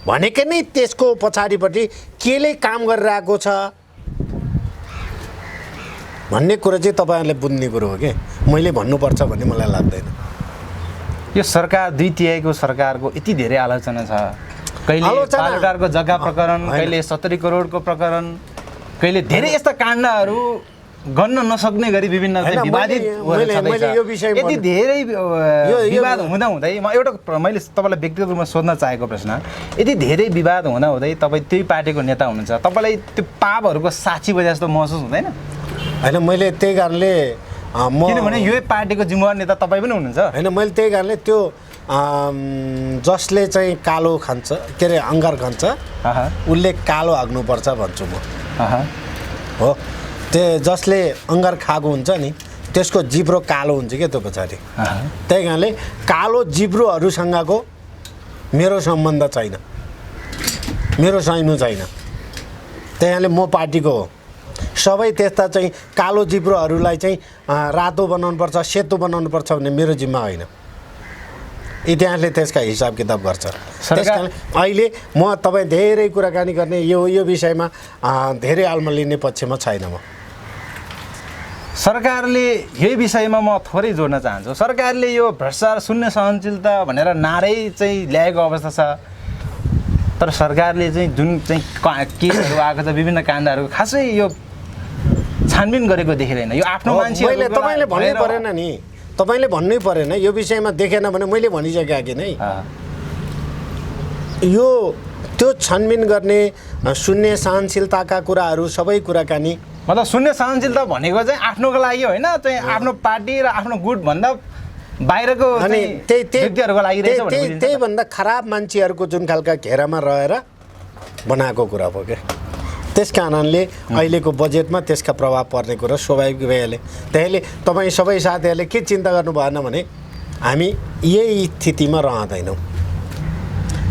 भनेकै नै त्यसको पछाडिपट्टि केले काम गरिरहेको छ भन्ने कुरा चाहिँ तपाईँहरूले बुझ्ने कुरो हो कि मैले भन्नुपर्छ भन्ने मलाई लाग्दैन। यो सरकार 2/3 सरकारको यति धेरै आलोचना छ, कहिले बालुवाटारको जग्गा प्रकरण, कहिले 70 करोडको प्रकरण, कहिले धेरै यस्ता काण्डहरू गन्न नसक्ने गरी विभिन्न चाहिँ होइन, विवादित मैले यो विषयमा यति धेरै यो- विवाद हुँदै एउटा मैले तपाईँलाई व्यक्तिगत रूपमा सोध्न चाहेको प्रश्न, यति धेरै विवाद हुँदै तपाईँ त्यही पार्टीको नेता हुनुहुन्छ, तपाईँलाई त्यो पापहरूको साक्षी बजे जस्तो महसुस हुँदैन? होइन, मैले त्यही कारणले किनभने यो पार्टीको जिम्मेवार नेता तपाईँ पनि हुनुहुन्छ। होइन, मैले त्यही कारणले त्यो जसले चाहिँ कालो खान्छ, के अरे अङ्गार खान्छ, उसले कालो हाग्नुपर्छ भन्छु म। हो, त्यो जसले अङ्गार खाएको हुन्छ नि त्यसको जिब्रो कालो हुन्छ क्या त्यो पछाडि। त्यही कारणले कालो जिब्रोहरूसँगको मेरो सम्बन्ध छैन, मेरो सैनु छैन। त्यही कारणले म पार्टीको हो। सबै त्यस्ता चाहिँ कालो जिब्रोहरूलाई चाहिँ रातो बनाउनुपर्छ, सेतो बनाउनुपर्छ भन्ने मेरो जिम्मा होइन। इतिहासले त्यसका हिसाब किताब गर्छ। त्यस कारण अहिले म तपाईँ धेरै कुराकानी गर्ने यो विषयमा धेरै आल्मा लिने पक्षमा छैन म। सरकारले यही विषयमा म थोरै जोड्न चाहन्छु। सरकारले यो भ्रष्टाचार शून्य सहनशीलता भनेर नारै चाहिँ ल्याएको अवस्था छ, तर सरकारले चाहिँ जुन चाहिँ केसहरू आएको छ, विभिन्न काण्डहरू खासै यो छानबिन गरेको देखिँदैन। यो आफ्नो मान्छे तपाईँले भन्नै परेन नि, तपाईँले भन्नै परेन। यो विषयमा देखेन भने मैले भनिसकेका कि नै यो त्यो छानबिन गर्ने शून्य सहनशीलताका कुराहरू सबै कुराकानी मतलब शून्य सहनशीलता भनेको चाहिँ आफ्नोको लागि होइन, चाहिँ आफ्नो पार्टी र आफ्नो गुटभन्दा बाहिरको व्यक्तिहरूको लागि रहेछ। त्यही भन्दा खराब मान्छेहरूको जुन खालका घेरामा रहेर बनाएको कुरा हो क्या। त्यस कारणले अहिलेको बजेटमा त्यसका प्रभाव पर्ने कुरा स्वाभाविक भइहाल्यो। त्यसैले तपाईँ सबै साथीहरूले के चिन्ता गर्नु भएन भने हामी यही स्थितिमा रहँदैनौँ,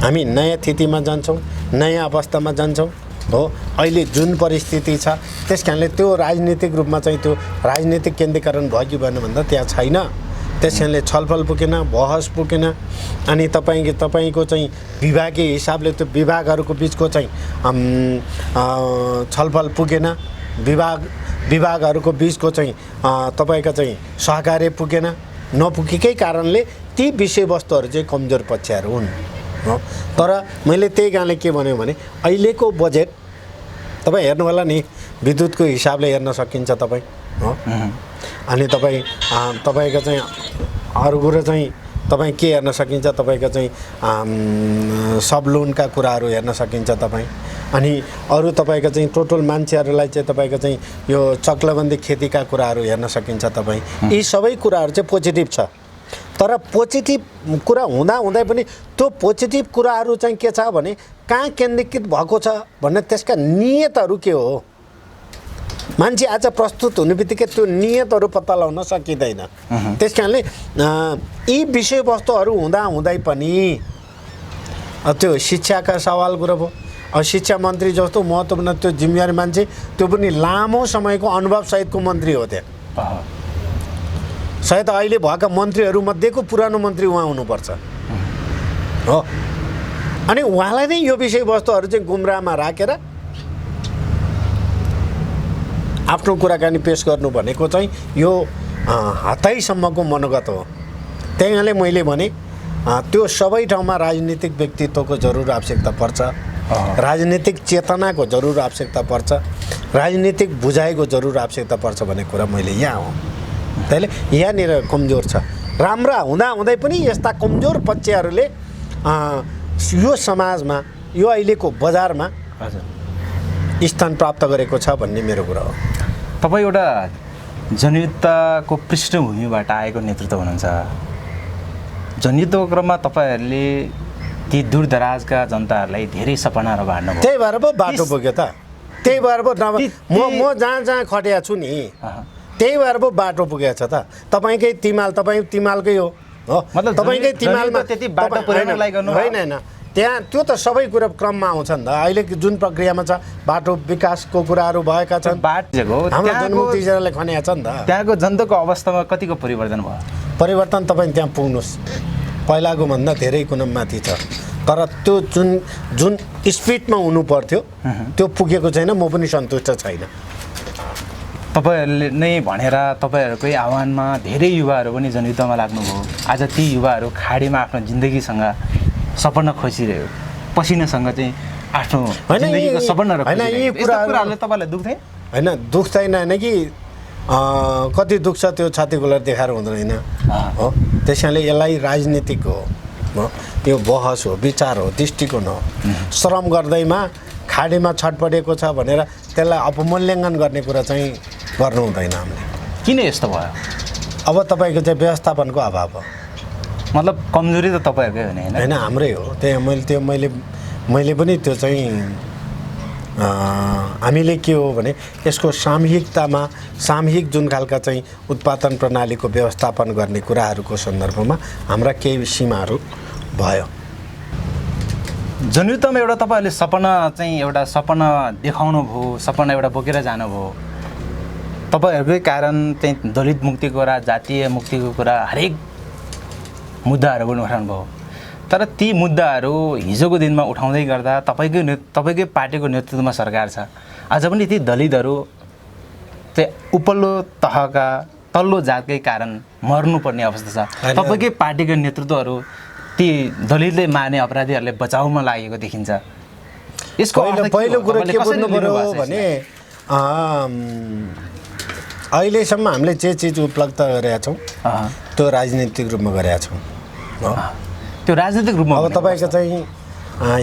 हामी नयाँ स्थितिमा जान्छौँ, नयाँ अवस्थामा जान्छौँ। हो, अहिले जुन परिस्थिति छ त्यस कारणले त्यो राजनीतिक रूपमा चाहिँ त्यो राजनीतिक केन्द्रीकरण भयो कि भएन भन्दा त्यहाँ छैन। त्यस कारणले छलफल पुगेन, बहस पुगेन, अनि तपाईँको चाहिँ विभागीय हिसाबले त्यो विभागहरूको बिचको चाहिँ छलफल पुगेन, विभागहरूको बिचको चाहिँ तपाईँको चाहिँ सहकार्य पुगेन। नपुगेकै कारणले ती विषयवस्तुहरू चाहिँ कमजोर पक्षहरू हुन्। हो, तर मैले त्यही कारणले के भन्यो भने अहिलेको बजेट तपाईँ हेर्नु होला नि, विद्युतको हिसाबले हेर्न सकिन्छ तपाईँ। हो, अनि तपाईँको चाहिँ अरू कुरो चाहिँ तपाईँ के हेर्न सकिन्छ, तपाईँको चाहिँ सब लोनका कुराहरू हेर्न सकिन्छ तपाईँ। अनि अरू तपाईँको चाहिँ टोटल मान्छेहरूलाई चाहिँ तपाईँको चाहिँ यो चक्लबन्दी खेतीका कुराहरू हेर्न सकिन्छ तपाईँ। यी सबै कुराहरू चाहिँ पोजिटिभ छ। तर पोजिटिभ कुरा हुँदै पनि त्यो पोजिटिभ कुराहरू चाहिँ के छ भने कहाँ केन्द्रीकृत भएको छ भन्ने त्यसका नियतहरू के हो, मान्छे आज प्रस्तुत हुने बित्तिकै त्यो नियतहरू पत्ता लगाउन सकिँदैन। त्यस कारणले यी विषयवस्तुहरू हुँदै पनि त्यो शिक्षाका सवाल कुरा भयो। अब शिक्षा मन्त्री जस्तो महत्त्वपूर्ण त्यो जिम्मेवारी मान्छे, त्यो पनि लामो समयको अनुभवसहितको मन्त्री हो। त्यहाँ सायद अहिले भएका मन्त्रीहरूमध्येको पुरानो मन्त्री उहाँ हुनुपर्छ। हो, अनि उहाँलाई नै यो विषयवस्तुहरू चाहिँ गुमराहमा राखेर आफ्नो कुराकानी पेस गर्नु भनेको चाहिँ यो हताइसम्मको मनोगत हो। त्यही कारणले मैले भने त्यो सबै ठाउँमा राजनीतिक व्यक्तित्वको जरुर आवश्यकता पर्छ, राजनीतिक चेतनाको जरुर आवश्यकता पर्छ, राजनीतिक बुझाइको जरुर आवश्यकता पर्छ भन्ने कुरा मैले यहाँ हो। त्यसले यहाँनिर कमजोर छ। राम्रा हुँदै पनि यस्ता कमजोर पक्षहरूले यो समाजमा, यो अहिलेको बजारमा स्थान प्राप्त गरेको छ भन्ने मेरो कुरा हो। तपाईँ एउटा जनयुद्धको पृष्ठभूमिबाट आएको नेतृत्व हुनुहुन्छ। जनयुद्धको क्रममा तपाईँहरूले ती दूरदराजका जनताहरूलाई धेरै सपनाहरू बाँड्नुभयो। त्यही भएर पो बाटो पुग्यो त, त्यही भएर पो म जहाँ खटेको छु नि, त्यही भएर पो बाटो पुगेको छ त। तपाईँकै तिमालकै हो, मतलब तपाईँकै तिमालमा त्यति बाटो पुर्याउनलाई गर्नु होइन। त्यहाँ त्यो त सबै कुरा क्रममा आउँछ नि त। अहिले जुन प्रक्रियामा छ बाटो विकासको कुराहरू भएका छन्, हाम्रो जनमुक्ति जिल्लाले खनिएको छ नि त। त्यहाँको जनताको अवस्थामा कतिको परिवर्तन भयो? परिवर्तन तपाईँ त्यहाँ पुग्नुहोस्, पहिलाको भन्दा धेरै गुण माथि छ। तर त्यो जुन स्पिडमा हुनु पर्थ्यो त्यो पुगेको छैन। म पनि सन्तुष्ट छैन। तपाईँहरूले नै भनेर तपाईँहरूकै आह्वानमा धेरै युवाहरू पनि जनयुद्धमा लाग्नुभयो। आज ती युवाहरू खाडीमा आफ्नो जिन्दगीसँग सपना खोजिरह्यो, पसिनासँग चाहिँ आफ्नो जिन्दगीको सपनाहरू खोजिरह्यो। यी कुराहरूले तपाईँलाई दुख्दैन? होइन, दुख्दैन होइन कि कति दुख्छ त्यो छाती खुलेर देखाएर हुँदैन हो। त्यसैले यसलाई राजनीतिक हो, यो बहस हो, विचार हो, दृष्टिकोण हो। श्रम गर्दैमा खाडीमा छटपटेको छ भनेर त्यसलाई अपमूल्याङ्कन गर्ने कुरा चाहिँ गर्नु हुँदैन हामीले। किन यस्तो भयो? अब तपाईँको चाहिँ व्यवस्थापनको अभाव हो। मतलब कमजोरी त तपाईँहरूकै हो नि होइन? होइन, हाम्रै हो। त्यही मैले पनि त्यो चाहिँ हामीले के हो भने यसको सामूहिकतामा सामूहिक जुन खालका चाहिँ उत्पादन प्रणालीको व्यवस्थापन गर्ने कुराहरूको सन्दर्भमा हाम्रा केही सीमाहरू भयो। जनयुद्धमा एउटा तपाईँहरूले एउटा सपना देखाउनु भयो, सपना एउटा बोकेर जानुभयो। तपाईँहरूकै कारण चाहिँ दलित मुक्तिको कुरा, जातीय मुक्तिको कुरा, हरेक मुद्दाहरू पनि उठाउनु भयो। तर ती मुद्दाहरू हिजोको दिनमा उठाउँदै गर्दा तपाईँकै पार्टीको नेतृत्वमा सरकार छ, आज पनि ती दलितहरू चाहिँ उपल्लो तहका तल्लो जातकै कारण मर्नुपर्ने अवस्था छ। तपाईँकै पार्टीको नेतृत्वहरू ती दलितले मार्ने अपराधीहरूले बचाउमा लागेको देखिन्छ। यसको पहिलो कुरो के बुझ्नु पर्यो भने अहिलेसम्म हामीले जे चिज उपलब्ध गरेका छौँ त्यो राजनीतिक रूपमा गरेका छौँ। त्यो राजनीतिक रूपमा अब तपाईँको चाहिँ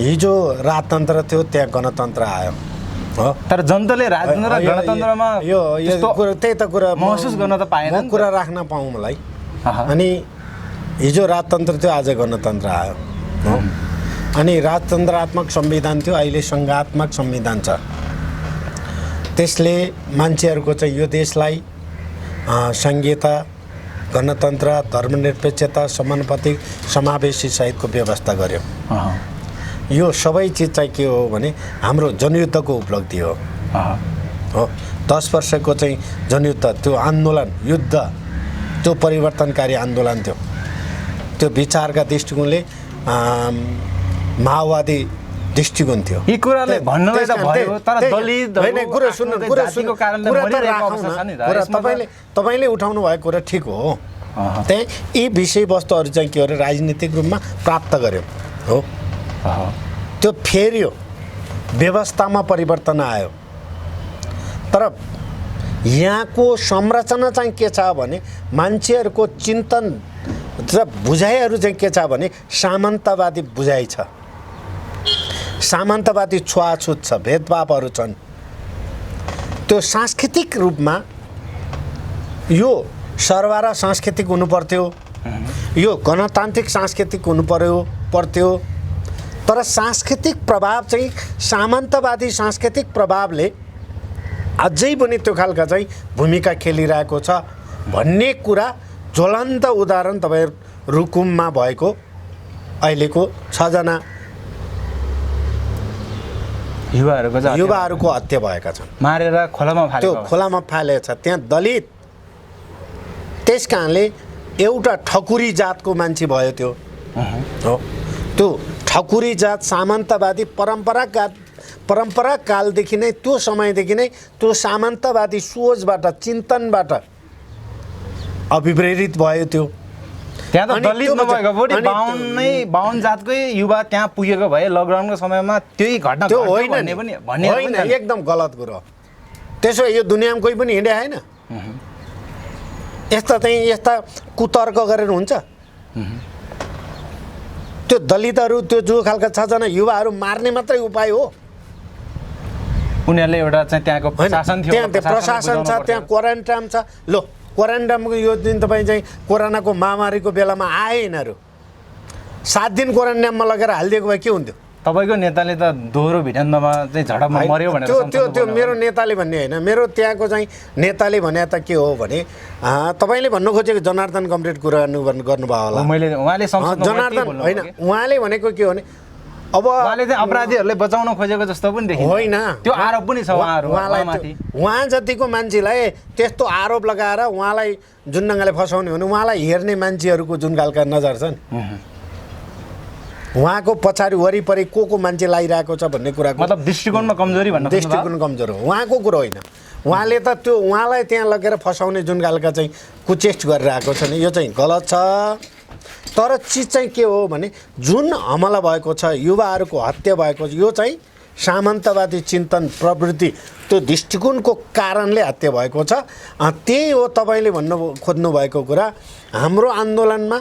हिजो राजतन्त्र थियो, त्यहाँ गणतन्त्र आयो हो। तर जनताले राजतन्त्र र गणतन्त्रमा यो त्यही त कुरा महसुस गर्न त पाएन। कुरा राख्न पाऊँ मलाई। अनि हिजो राजतन्त्र थियो, आज गणतन्त्र आयो हो। अनि राजतन्त्रात्मक संविधान थियो, अहिले सङ्घात्मक संविधान छ। त्यसले मान्छेहरूको चाहिँ यो देशलाई सङ्घीयता, गणतन्त्र, धर्मनिरपेक्षता, समानुपातिक, समावेशी सहितको व्यवस्था गर्यो। यो सबै चिज चाहिँ के हो भने हाम्रो जनयुद्धको उपलब्धि हो। 10 वर्षको चाहिँ जनयुद्ध, त्यो आन्दोलन, युद्ध, त्यो परिवर्तनकारी आन्दोलन थियो। त्यो विचारका दृष्टिकोणले माओवादी दृष्टिकोण थियो। यी कुराले भन्नलाई त भयो, तर दलित होइन, कुरा सुन्नु तपाईँले उठाउनु भएको कुरा ठिक हो। त्यही यी विषयवस्तुहरू चाहिँ के हो, राजनीतिक रूपमा प्राप्त गर्यो हो। त्यो फेरियो, व्यवस्थामा परिवर्तन आयो। तर यहाँको संरचना चाहिँ के छ भने मान्छेहरूको चिन्तन र बुझाइहरू चाहिँ के छ भने सामन्तवादी बुझाइ छ, सामन्तवादी छुवाछुत छ, भेदभावहरू छन्। त्यो सांस्कृतिक रूपमा यो सरवारा सांस्कृतिक हुनु पर्थ्यो, यो गणतान्त्रिक सांस्कृतिक हुनु पर्थ्यो। तर सांस्कृतिक प्रभाव चाहिँ सामन्तवादी सांस्कृतिक प्रभावले अझै पनि त्यो खालका चाहिँ भूमिका खेलिरहेको छ भन्ने कुरा ज्वलन्त उदाहरण तपाईँ रुकुममा भएको अहिलेको 6 जना युवाहरूको हत्या भएका छन्, मारेर खोलामा फालेको। त्यो खोलामा फालेको छ। त्यहाँ दलित, त्यस कारणले एउटा ठकुरी जातको मान्छे भयो त्यो हो। त्यो ठकुरी जात सामन्तवादी परम्परा कालदेखि नै, त्यो समयदेखि नै त्यो सामन्तवादी सोचबाट, चिन्तनबाट अभिप्रेरित भयो त्यो। त्यहाँ त दलित नभएको बढी बाहुन जातकै युवा त्यहाँ पुगेको भए लकडाउनको समयमा त्यही घटना त्यो होइन होइन, एकदम गलत कुरो। त्यसो यो दुनियाँमा कोही पनि हिँडे होइन। यस्ता कुतर्क गरेर हुन्छ? त्यो दलितहरू, त्यो जो खालका 6 जना युवाहरू मार्ने मात्रै उपाय हो? उनीहरूले एउटा चाहिँ त्यहाँको प्रशासन थियो, त्यहाँ प्रशासन छ, त्यहाँ क्वारेन्टाइन छ। लो, क्वारेन्टाइनको यो दिन तपाईँ चाहिँ कोरोनाको महामारीको बेलामा आए यिनीहरू 7 दिन क्वारेन्टाइनमा लगेर हालिदिएको भए के हुन्थ्यो? तपाईँको नेताले त दोहोरो भिडन्तमा चाहिँ झडपमा मर्यो भनेर त्यो मेरो नेताले भन्ने होइन, मेरो त्यहाँको चाहिँ नेताले भने त के हो भने तपाईँले भन्नु खोजेको जनार्दन कमरेड कुरा गर्नुभयो होला। जनार्दन होइन, उहाँले भनेको के हो भने अब उहाँले चाहिँ अपराधीहरूलाई बचाउन खोजेको जस्तो पनि देखिन्छ। होइन, त्यो आरोप पनि छ उहाँलाई। उहाँ जतिको मान्छेलाई त्यस्तो आरोप लगाएर उहाँलाई जुन ढङ्गले फसाउने भने उहाँलाई हेर्ने मान्छेहरूको जुन खालका नजर छ नि, उहाँको पछाडि वरिपरि को मान्छे लागिरहेको छ भन्ने कुराको मतलब दृष्टिकोणमा कमजोरी भन्नु, दृष्टिकोण कमजोर हो उहाँको कुरो होइन। उहाँले त त्यो उहाँलाई त्यहाँ लगेर फसाउने जुन खालका चाहिँ कुचेष्ट गरिरहेको छ नि, यो चाहिँ गलत छ। तर चिज चाहिँ के हो भने जुन हमला भएको छ, युवाहरूको हत्या भएको छ, यो चाहिँ सामन्तवादी चिन्तन प्रवृत्ति त्यो दृष्टिकोणको कारणले हत्या भएको छ। त्यही हो तपाईँले भन्नु खोज्नु भएको कुरा। हाम्रो आन्दोलनमा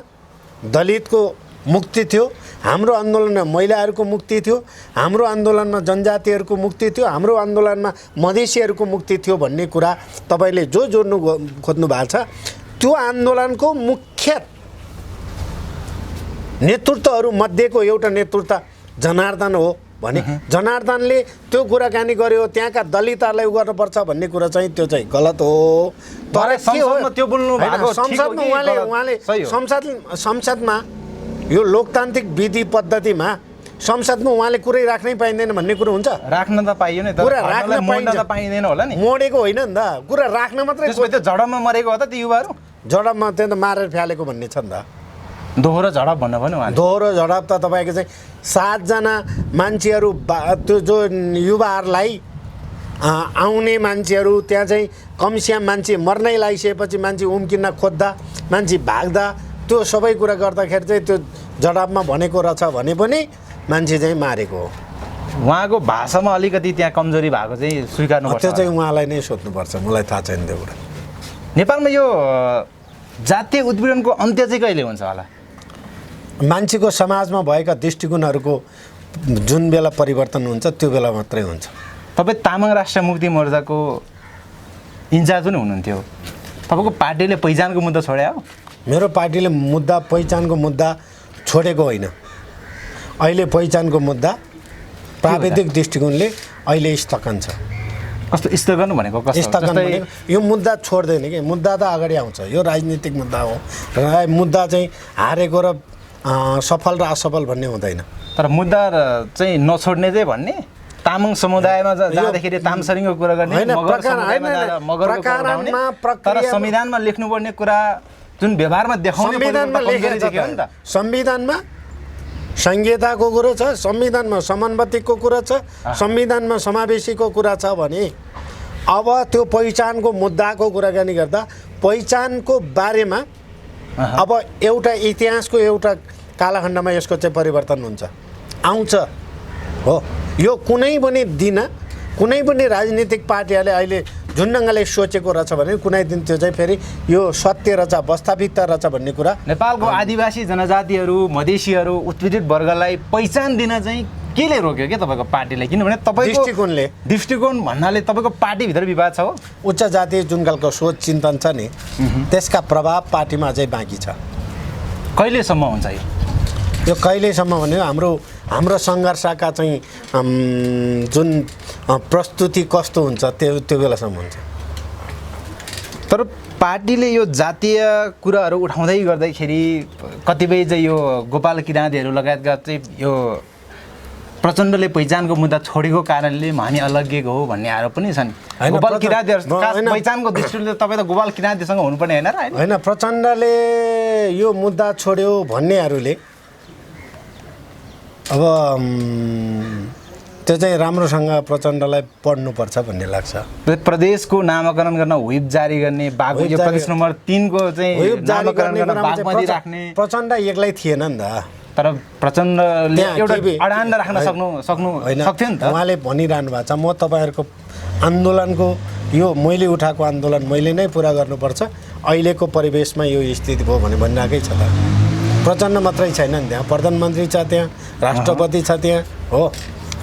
दलितको मुक्ति थियो, हाम्रो आन्दोलनमा महिलाहरूको मुक्ति थियो, हाम्रो आन्दोलनमा जनजातिहरूको मुक्ति थियो, हाम्रो आन्दोलनमा मधेसीहरूको मुक्ति थियो भन्ने कुरा तपाईँले जो जोड्नु खोज्नु भएको छ। त्यो आन्दोलनको मुख्य नेतृत्वहरू मध्येको एउटा नेतृत्व जनार्दन हो भने जनार्दनले त्यो कुराकानी गर्यो, त्यहाँका दलितहरूलाई उ गर्नुपर्छ भन्ने कुरा चाहिँ त्यो चाहिँ गलत हो। तर के हो त्यो बोल्नु भएको संसदमा उहाँले संसदमा यो लोकतान्त्रिक विधि पद्धतिमा संसदमा उहाँले कुरै राख्नै पाइँदैन भन्ने कुरो हुन्छ? राख्न त पाइयो नि, कुरा राख्न पाइँदैन होला नि। मोडेको होइन नि त, कुरा राख्न मात्रै। त्यो झडपमा मरेको हो त त्यो युवाहरू? झडपमा त्यो त मारेर फ्यालेको भन्ने छ नि त। दोहोरो झडप भन्नु पनि उहाँले। दोहोरो झडप त तपाईँको चाहिँ 7 जना मान्छेहरू त्यो जो युवाहरूलाई आउने मान्छेहरू त्यहाँ चाहिँ कमस्याम मान्छे मर्नै लागिसकेपछि मान्छे उम्किन खोज्दा, मान्छे भाग्दा, त्यो सबै कुरा गर्दाखेरि चाहिँ त्यो झडपमा भनेको रहेछ भने पनि मान्छे चाहिँ मारेको हो। उहाँको भाषामा अलिकति त्यहाँ कमजोरी भएको चाहिँ स्वीकार्नुपर्छ। त्यो चाहिँ उहाँलाई नै सोध्नुपर्छ, मलाई थाहा छैन त्यो कुरा। नेपालमा यो जातीय उत्पीडनको अन्त्य चाहिँ कहिले हुन्छ होला? मान्छेको समाजमा भएका दृष्टिकोणहरूको जुन बेला परिवर्तन हुन्छ त्यो बेला मात्रै हुन्छ। तपाईँ तामाङ राष्ट्रिय मुक्ति मोर्चाको इन्चार्ज पनि हुनुहुन्थ्यो, तपाईँको पार्टीले पहिचानको मुद्दा छोड्यो? मेरो पार्टीले पहिचानको मुद्दा छोडेको होइन। अहिले पहिचानको मुद्दा प्राविधिक दृष्टिकोणले अहिले स्थगन छ। कस्तो स्थगन भनेको? स्थगन भनेको यो मुद्दा छोड्दैन कि, मुद्दा त अगाडि आउँछ। यो राजनीतिक मुद्दा हो र मुद्दा चाहिँ हारेको र सफल र असफल भन्ने हुँदैन। तर मुद्दा चाहिँ नछोड्ने चाहिँ भन्ने तामाङ समुदायमा जाँदाखेरि तामसरिङको कुरा गर्ने, तर संविधानमा लेख्नुपर्ने कुरा जुन व्यवहारमा देखाउने संविधानमा संहिताको कुरा छ, संविधानमा समानुपातिकको कुरा छ, संविधानमा समावेशीको कुरा छ भने अब त्यो पहिचानको मुद्दाको कुराकानी गर्दा पहिचानको बारेमा अब एउटा इतिहासको एउटा कालखण्डमा यसको चाहिँ परिवर्तन हुन्छ, आउँछ हो। यो कुनै पनि दिन कुनै पनि राजनीतिक पार्टीहरूले अहिले जुन ढङ्गले सोचेको रहेछ भने कुनै दिन त्यो चाहिँ फेरि यो सत्य रहेछ, वास्तविकता रहेछ भन्ने कुरा। नेपालको आदिवासी जनजातिहरू, मधेसीहरू, उत्पीडित वर्गलाई पहिचान दिन चाहिँ केले रोक्यो के तपाईँको पार्टीले? किनभने तपाईँको दृष्टिकोण भन्नाले तपाईँको पार्टीभित्र विवाद छ हो। उच्च जातीय जुन खालको सोच चिन्तन छ नि त्यसका प्रभाव पार्टीमा चाहिँ बाँकी छ। कहिलेसम्म हुन्छ यो कहिलेसम्म भने हाम्रो सङ्घर्षका चाहिँ जुन प्रस्तुति कस्तो हुन्छ त्यो बेलासम्म हुन्छ। तर पार्टीले यो जातीय कुराहरू उठाउँदै गर्दाखेरि कतिपय चाहिँ यो गोपाल किराँतीहरू लगायतका चाहिँ यो प्रचण्डले पहिचानको मुद्दा छोडेको कारणले हामी अलग्गिएको हो भन्ने आरोप पनि छन्। गोपाल किराँतीहरू पहिचानको दृष्टिले तपाईँ त गोपाल किराँतीसँग हुनुपर्ने होइन र? होइन, प्रचण्डले यो मुद्दा छोड्यो भन्नेहरूले अब त्यो चाहिँ राम्रोसँग प्रचण्डलाई पढ्नुपर्छ भन्ने लाग्छ। प्रदेशको नामाकरण गर्न व्हिप जारी गर्ने, बागमती प्रदेश नम्बर 3 को चाहिँ नामाकरण गर्न बागमती राख्ने प्रचण्ड एक्लै थिएन नि त। तर प्रचण्डले एउटा अडान राख्न सक्थ्यो नि त। उहाँले भनिरहनु भएको छ म तपाईँहरूको आन्दोलनको यो मैले उठाएको आन्दोलन मैले नै पुरा गर्नुपर्छ, अहिलेको परिवेशमा यो स्थिति भयो भने भनिरहेकै छ त। प्रचण्ड मात्रै छैन नि त्यहाँ, प्रधानमन्त्री छ त्यहाँ, राष्ट्रपति छ त्यहाँ हो,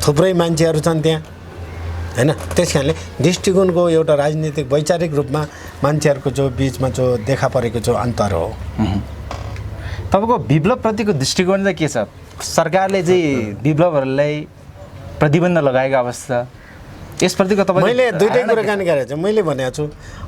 थुप्रै मान्छेहरू छन् त्यहाँ होइन। त्यस कारणले दृष्टिकोणको एउटा राजनीतिक वैचारिक रूपमा मान्छेहरूको जो बिचमा जो देखा परेको जो अन्तर हो। तपाईँको विप्लवप्रतिको दृष्टिकोण चाहिँ के छ? सरकारले चाहिँ विप्लवहरूलाई प्रतिबन्ध लगाएको अवस्था यसप्रतिको तपाईँ? मैले दुईटै कुराकानी गरेको छु। मैले भनेको छु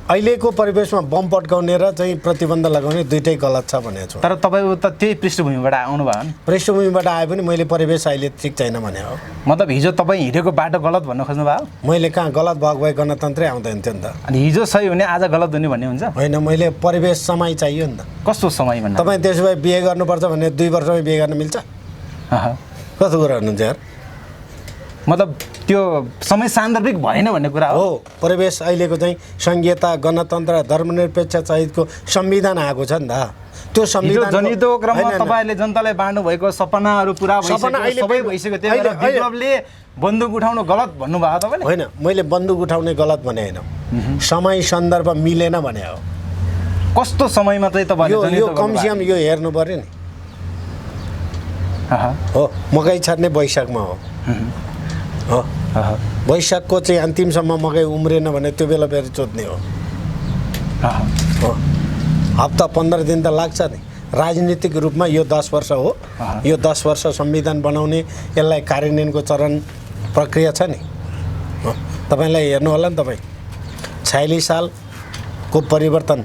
अहिलेको परिवेशमा बम पड्काउने र चाहिँ प्रतिबन्ध लगाउने दुईटै गलत छ भनेको छु। तर तपाईँ त त्यही पृष्ठभूमिबाट आउनुभयो नि? पृष्ठभूमिबाट आए पनि मैले परिवेश अहिले ठिक छैन भने हो। मतलब हिजो तपाईँ हिँडेको बाटो गलत भन्न खोज्नु भयो? मैले कहाँ गलत भएको भए गणतन्त्रै आउँदैन थियो नि त। अनि हिजो सही हुने आज गलत हुने भन्ने हुन्छ? होइन, मैले परिवेश समय चाहियो नि त। कस्तो समय भन्नु? तपाईँ त्यसो भए बिहे गर्नुपर्छ भने 2 वर्षमै बिहे गर्न मिल्छ? कस्तो कुरा गर्नुहुन्छ यार? मतलब त्यो समय सान्दर्भिक भएन भन्ने कुरा हो। परिवेश अहिलेको चाहिँ संघीयता गणतन्त्र धर्मनिरपेक्ष सहितको संविधान आएको छ नि त। त्यो संविधान जनितो क्रममा तपाईहरुले जनतालाई बाँड्नु भएको सपनाहरू पुरा भइसक्यो, सबै भइसक्यो। त्यही भएर विप्लवले बन्दुक उठाउनु गलत भन्नुभयो तपाईले? होइन, मैले बन्दुक उठाउने गलत भने होइन, समय सन्दर्भ मिलेन भने हो। कस्तो समयमा चाहिँ तपाईले जनितो यो कमसेकम यो हेर्नु पर्यो नि। हो, मकै छर्ने वैशाखमा हो। वैशाखको चाहिँ अन्तिमसम्म मकै उम्रेन भने त्यो बेला फेरि चोद्ने हो। हप्ता 15 दिन त लाग्छ नि। राजनीतिक रूपमा यो 10 वर्ष हो। यो 10 वर्ष संविधान बनाउने, यसलाई कार्यान्वयनको चरण प्रक्रिया छ नि। तपाईँलाई हेर्नु होला नि, तपाईँ 46 सालको परिवर्तन,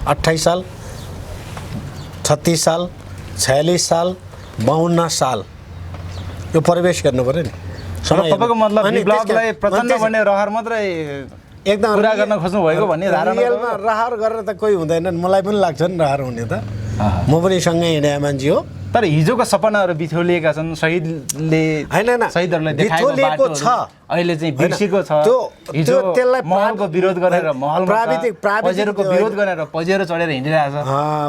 28 साल, 36 साल, 46 साल, 52 साल, यो परिवेश गर्नु पर्यो नि। तपाईको मतलब विप्लवलाई प्रचण्ड भन्ने रहर मात्रै एकदम पुरा गर्न खोज्नु भएको भन्ने धारणा? रियलमा रहर गरेर त कोही हुँदैन। मलाई पनि लाग्छ नि रहर हुने त। म पनि सँगै हिँडे मान्छे हो। तर हिजोको सपनाहरू बिथोलिएका छन्। शहीदले शहीदहरूलाई देखाएको बाटो छ, अहिले चाहिँ बिर्सेको छ। हिजो त्यसलाई महलको विरोध गरेर पजेरोको विरोध गरेर पजेरो चढेर हिँडिरहेछ।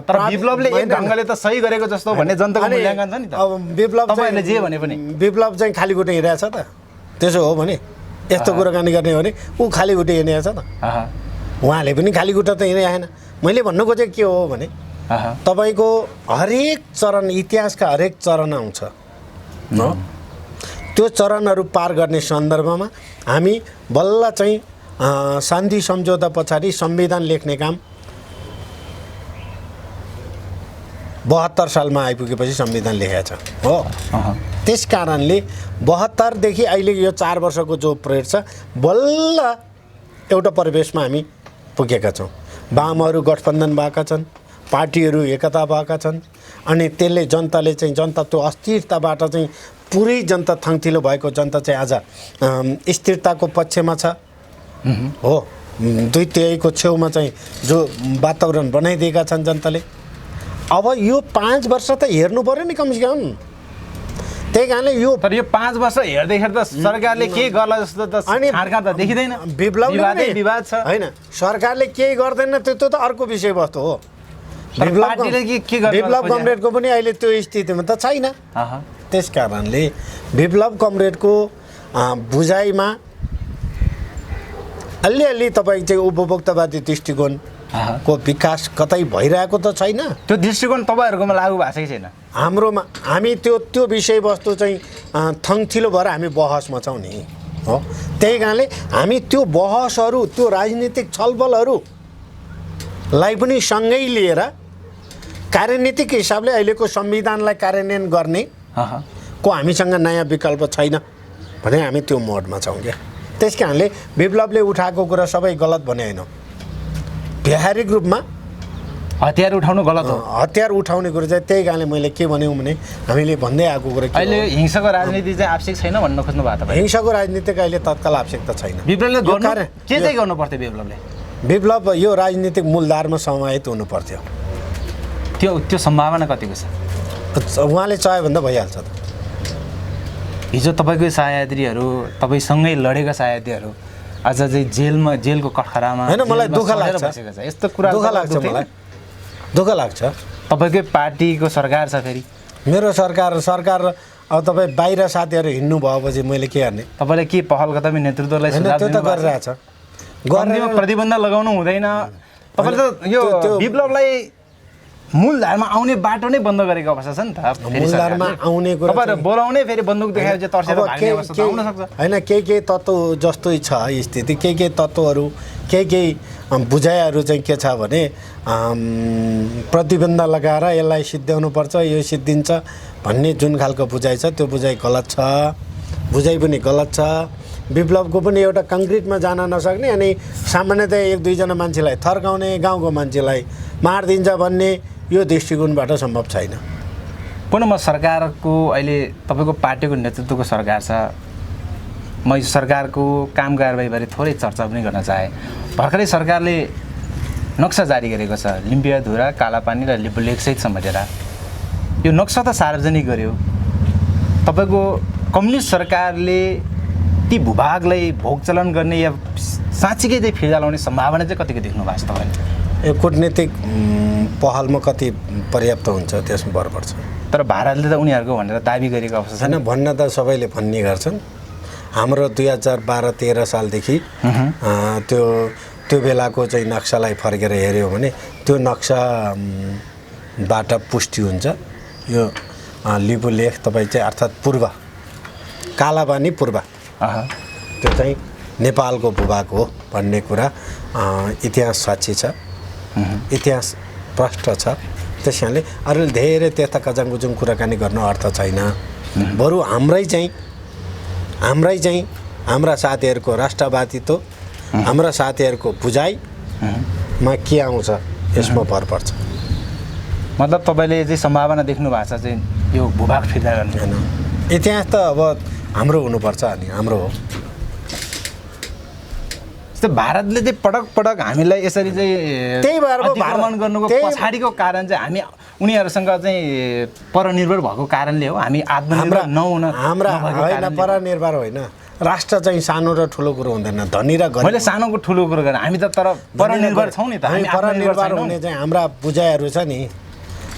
तर विप्लवले एक ढङ्गले त सही गरेको जस्तो भन्ने जनताको मूल्याङ्कन छ नि त। विप्लव तपाईहरुले जे भने पनि विप्लव चाहिँ खाली खुट्टे हिँडिरहेछ त। त्यसो हो भने, यस्तो कुराकानी गर्ने हो भने ऊ खाली खुट्टे हिँडिरहेछ त। उहाँले पनि खाली खुट्टा त हिँडिआएन। मैले भन्नुको चाहिँ के हो भने, तपाईको हरेक चरण, इतिहासका हरेक चरण आउँछ। त्यो चरणहरू पार गर्ने सन्दर्भमा हामी बल्ल चाहिँ शान्ति सम्झौता पछाडि संविधान लेख्ने काम 72 सालमा आइपुगेपछि संविधान लेखेको छ हो। त्यस कारणले 72 देखि अहिले यो 4 वर्षको जो पिरियड छ, बल्ल एउटा परिवेशमा हामी पुगेका छौँ। वामहरू गठबन्धन भएका छन्, पार्टीहरू एकता भएका छन्, अनि त्यसले जनताले चाहिँ जनता त्यो अस्थिरताबाट चाहिँ पुरै जनता थङ्थिलो भएको जनता चाहिँ आज स्थिरताको पक्षमा छ हो। 2/3 छेउमा चाहिँ जो वातावरण बनाइदिएका छन् जनताले। अब यो 5 वर्ष त हेर्नु पर्यो नि कमसेकम। त्यही कारणले यो तर यो 5 वर्ष हेर्दैखेरि त सरकारले के गर्ला जस्तो त खाँडका त देखिँदैन। विवाद छ होइन, सरकारले केही गर्दैन त्यो त अर्को विषयवस्तु हो। विप्लव कमरेडको पनि अहिले त्यो स्थितिमा त छैन। त्यस कारणले विप्लव कमरेडको बुझाइमा अलिअलि तपाईँ चाहिँ उपभोक्तावादी दृष्टिकोणको विकास कतै भइरहेको त छैन। त्यो दृष्टिकोण तपाईँहरूकोमा लागू भएको छ कि छैन? हाम्रोमा हामी त्यो विषयवस्तु चाहिँ थङ्थिलो भएर हामी बहसमा छौँ नि हो। त्यही कारणले हामी त्यो बहसहरू, त्यो राजनीतिक छलफलहरूलाई पनि सँगै लिएर कार्यनीतिक हिसाबले अहिलेको संविधानलाई कार्यान्वयन गर्ने को हामीसँग नयाँ विकल्प छैन भने हामी त्यो मोडमा छौँ क्या। त्यस कारणले विप्लवले उठाएको कुरा सबै गलत भने होइन। व्यावहारिक रूपमा हतियार उठाउनु गलत हो। हतियार उठाउने कुरो चाहिँ त्यही कारणले मैले के भन्यौँ भने हामीले भन्दै आएको कुरा अहिले हिंसाको राजनीति चाहिँ आवश्यक छैन भन्न खोज्नु भएको तपाईँ? हिंसाको राजनीतिको अहिले तत्काल आवश्यकता छैन। विप्लवले के चाहिँ गर्नु पर्थ्यो? विप्लव यो राजनीतिक मूलधारमा समाहित हुनु पर्थ्यो। त्यो सम्भावना कतिको छ? उहाँले चाह्यो भन्दा भइहाल्छ त। हिजो तपाईँकै सहायत्रीहरू, तपाईँसँगै लडेका सहायत्रीहरू आज चाहिँ जेलको कठखरामा होइन, मलाई दुःख लाग्छ। यस्तो कुरा दुःख लाग्छ, मलाई दुःख लाग्छ। तपाईँकै पार्टीको सरकार छ, फेरि मेरो सरकार अब तपाईँ बाहिर साथीहरू हिँड्नु भएपछि मैले के गर्ने? तपाईँले के पहल कदमी नेतृत्वलाई त्यो त गरिरहेछ। प्रतिबन्ध लगाउनु हुँदैन। तपाईँले त यो विप्लवलाई मूलधारमा आउने बाटो नै बन्द गरेको अवस्था छ नि त। मूलधारमा आउने कुरा तपाईहरु बोलाउने, फेरि बन्दुक देखाएपछि तर्सेर भाग्ने अवस्था त आउन सक्छ। हैन, केही तत्त्व जस्तै छ स्थिति। केही तत्त्वहरू, केही बुझाइहरू चाहिँ के छ भने प्रतिबन्ध लगाएर यसलाई सिद्ध्याउनुपर्छ, यो सिद्धिन्छ भन्ने जुन खालको बुझाइ छ त्यो बुझाइ गलत छ। बुझाइ पनि गलत छ। विप्लवको पनि एउटा कङ्क्रिटमा जान नसक्ने अनि सामान्यतया 1-2 जना मान्छेलाई थर्काउने, गाउँको मान्छेलाई मारिदिन्छ भन्ने यो दृष्टिकोणबाट सम्भव छैन। पुनः म सरकारको अहिले तपाईँको पार्टीको नेतृत्वको सरकार छ, म यो सरकारको काम कारबाहीबारे थोरै चर्चा पनि गर्न चाहे। भर्खरै सरकारले नक्सा जारी गरेको छ, लिम्पियाधुरा, कालापानी र लिम्बू लेकसहित समेटेर। यो नक्सा त सार्वजनिक गर्यो। तपाईँको कम्युनिस्ट सरकारले ती भूभागलाई भोग चलन गर्ने या साँच्चीकै चाहिँ फिर्ता लाउने सम्भावना चाहिँ कतिको देख्नु भएको छ तपाईँले? यो कुटनीतिक पहलमा कति पर्याप्त हुन्छ त्यसमा भर पर्छ। तर भारतले त उनीहरूको भनेर दाबी गरेको अवस्था छ। होइन, भन्न त सबैले भन्ने गर्छन्। हाम्रो 2012-13 सालदेखि त्यो बेलाको चाहिँ नक्सालाई फर्केर हेऱ्यो भने त्यो नक्साबाट पुष्टि हुन्छ यो लिपुलेख तपाईँ चाहिँ अर्थात् पूर्व कालाबानी पूर्व त्यो चाहिँ नेपालको भूभाग हो भन्ने कुरा इतिहास साक्षी छ, इतिहास प्रष्ट छ। त्यसैले अरूले धेरै त्यस्ता कजाङकुजुङ कुराकानी गर्नु अर्थ छैन। बरु हाम्रा साथीहरूको राष्ट्रवादित्व, हाम्रा साथीहरूको बुझाइमा के आउँछ यसमा भर पर्छ। मतलब तपाईँले चाहिँ सम्भावना देख्नु भएको छ चाहिँ यो भूभाग फिर्ता गर्ने? होइन, इतिहास त अब हाम्रो हुनुपर्छ अनि हाम्रो हो। जस्तै भारतले चाहिँ पटक पटक हामीलाई यसरी चाहिँ त्यही भएर अतिक्रमण गर्नुको पछाडिको कारण चाहिँ हामी उनीहरूसँग चाहिँ परनिर्भर भएको कारणले हो। हामी आत्मनिर्भर नहुन हाम्रा होइन, परनिर्भर होइन, राष्ट्र चाहिँ सानो र ठुलो कुरो हुँदैन, धनी र गरिब। मैले सानोको ठुलो कुरो गरेँ, हामी त तर परनिर्भर छौँ नि त। हामी परनिर्भर हुने चाहिँ हाम्रा बुझाइहरू छ नि,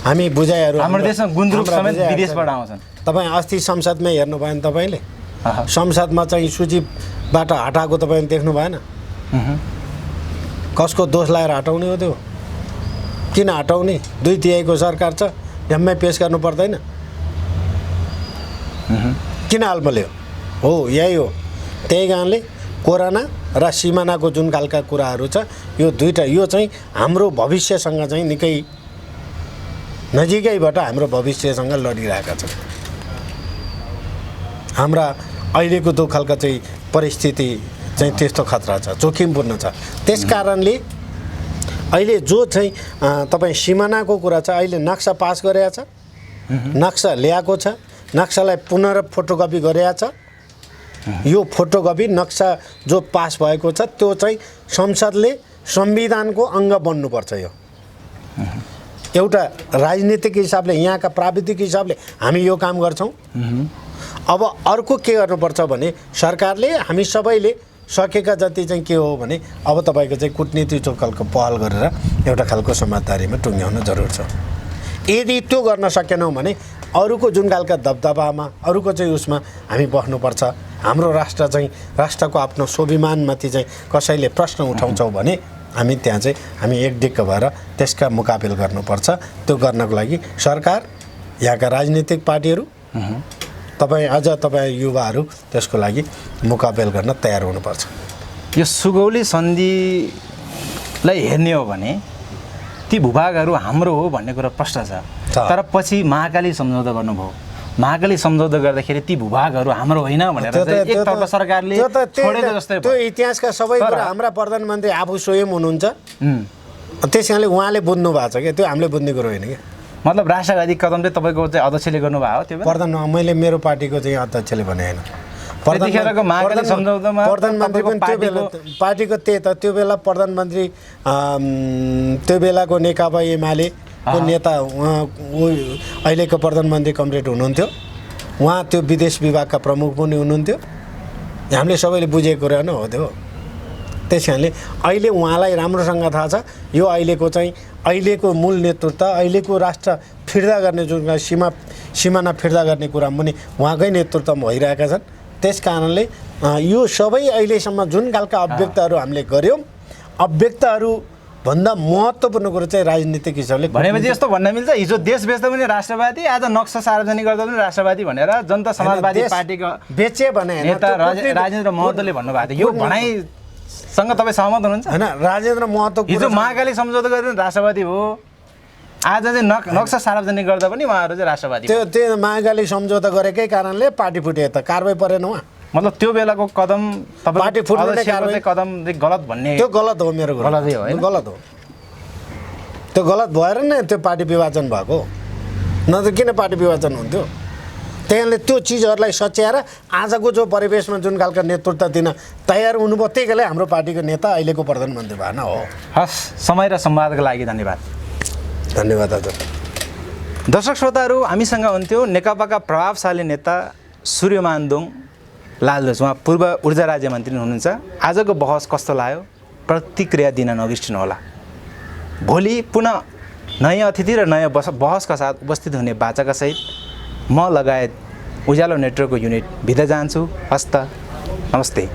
हामी बुझाइहरू हाम्रो देशमा गुन्द्रुक समेत विदेशबाट आउँछन्। तपाईँ अस्ति संसदमा हेर्नु भएन? तपाईँले संसदमा चाहिँ सूचीबाट हटाएको तपाईँले देख्नु भएन? कसको दोष लगाएर हटाउने हो त्यो? किन हटाउने? 2/3 सरकार छ, ढ्याम्मै पेस गर्नु पर्दैन? किन हालमल्यो? हो यही हो। त्यही कारणले कोरोना र सिमानाको जुन खालका कुराहरू छ यो दुईटा, यो चाहिँ हाम्रो भविष्यसँग चाहिँ निकै नजिकैबाट हाम्रो भविष्यसँग लडिरहेका छन्। हाम्रा अहिलेको त्यो खालका चाहिँ परिस्थिति चाहिँ त्यस्तो खतरा छ, जोखिमपूर्ण छ। त्यस कारणले अहिले जो चाहिँ तपाईँ सिमानाको कुरा छ, अहिले नक्सा पास गरेका छ, नक्सा ल्याएको छ, नक्सालाई पुनः फोटोकपी गरेका छ। यो फोटोकपी नक्सा जो पास भएको छ त्यो चाहिँ संसदले संविधानको अङ्ग बन्नुपर्छ। यो एउटा राजनीतिक हिसाबले, यहाँका प्राविधिक हिसाबले हामी यो काम गर्छौँ। अब अर्को के गर्नुपर्छ भने सरकारले हामी सबैले सकेका जति चाहिँ के हो भने अब तपाईँको चाहिँ कुटनीतिक खालको पहल गरेर एउटा खालको समझदारीमा टुङ्ग्याउन जरुर छ। यदि त्यो गर्न सकेनौँ भने अरूको जुन खालका दबदबामा, अरूको चाहिँ उसमा हामी बस्नुपर्छ। हाम्रो राष्ट्र चाहिँ राष्ट्रको आफ्नो स्वाभिमानमाथि चाहिँ कसैले प्रश्न उठाउँछौँ भने हामी त्यहाँ चाहिँ हामी एकडिक्क भएर त्यसका मुकाबिल गर्नुपर्छ। त्यो गर्नको लागि सरकार, यहाँका राजनीतिक पार्टीहरू, तपाईँ युवाहरू त्यसको लागि मुकाबिल गर्न तयार हुनुपर्छ। यो सुगौली सन्धिलाई हेर्ने हो भने ती भूभागहरू हाम्रो हो भन्ने कुरा प्रश्न छ। तर पछि महाकाली सम्झौता गर्नुभयो, महाकाली सम्झौता गर्दाखेरि ती भूभागहरू हाम्रो होइन भनेर एकतर्फ सरकारले छोडेको जस्तै त्यो इतिहासका सबै कुरा हाम्रा प्रधानमन्त्री आफू स्वयं हुनुहुन्छ। त्यस कारणले उहाँले बुझ्नु भएको छ क्या, त्यो हामीले बुझ्ने कुरो होइन क्या। मतलब राष्ट्रवादी कदम चाहिँ तपाईँको चाहिँ अध्यक्षले गर्नुभएको हो? त्यो मैले मेरो पार्टीको चाहिँ अध्यक्षले भने होइन, त्यतिखेरको महाकाली सम्झौतामा प्रधानमन्त्री पनि त्यो बेला पार्टीको त्यही त त्यो बेला प्रधानमन्त्री त्यो बेलाको नेकपा एमालेको नेता उहाँ अहिलेको प्रधानमन्त्री कमरेड हुनुहुन्थ्यो। उहाँ त्यो विदेश विभागका प्रमुख पनि हुनुहुन्थ्यो। हामीले सबैले बुझेको कुरा नै हो त्यो। त्यस कारणले अहिले उहाँलाई राम्रोसँग थाहा छ यो अहिलेको मूल नेतृत्व, अहिलेको राष्ट्र फिर्ता गर्ने जुन सिमाना फिर्ता गर्ने कुरा पनि उहाँकै नेतृत्वमा भइरहेका छन्। त्यस कारणले यो सबै अहिलेसम्म जुन खालका अभिव्यक्तहरू हामीले गऱ्यौँ, अभिव्यक्तहरूभन्दा महत्त्वपूर्ण कुरो चाहिँ राजनीतिक हिसाबले भनेपछि यस्तो भन्न मिल्छ, हिजो देश बेच्दा पनि राष्ट्रवादी, आज नक्सा सार्वजनिक गर्दा पनि राष्ट्रवादी भनेर जनता समाजवादी पार्टीको बेचे भने नेता राजेन्द्र महतोले भन्नुभएको थियो। यो भनाइसँग तपाईँ सहमत हुनुहुन्छ? होइन, राजेन्द्र महतो हिजो महाकाली सम्झौता गरेर राष्ट्रवादी हो, आज चाहिँ नक्सा सार्वजनिक गर्दा पनि उहाँहरू चाहिँ राष्ट्रवादी। त्यो महाकाली सम्झौता गरेकै कारणले पार्टी फुट्यो त, कारबाही परेन उहाँ। मतलब त्यो बेलाको कदम पार्टी फुट्ने कदम चाहिँ गलत भन्ने? त्यो गलत हो, मेरो कुरा गलतै हो, गलत हो। त्यो गलत भएर नै त्यो पार्टी विभाजन भएको, नत्र किन पार्टी विभाजन हुन्थ्यो? त्यहाँले त्यो चिजहरूलाई सच्याएर आजको जो परिवेशमा जुन खालका नेतृत्व दिन तयार हुनुभयो, त्यही बेला हाम्रो पार्टीको नेता अहिलेको प्रधानमन्त्री भएन हो। हस्, समय र संवादको लागि धन्यवाद। धन्यवाद हजुर। दर्शक श्रोताहरू, हामीसँग हुन्थ्यो नेकपाका प्रभावशाली नेता सूर्यमान दोङ लालदोज उहाँ पूर्व ऊर्जा राज्य मन्त्री हुनुहुन्छ। आजको बहस कस्तो लाग्यो प्रतिक्रिया दिन नबिर्सिनु होला। भोलि पुनः नयाँ अतिथि र नयाँ बहसका साथ उपस्थित हुने बाचाका सहित म लगायत उज्यालो नेटवर्कको युनिट बिदा जान्छु। हस्त नमस्ते।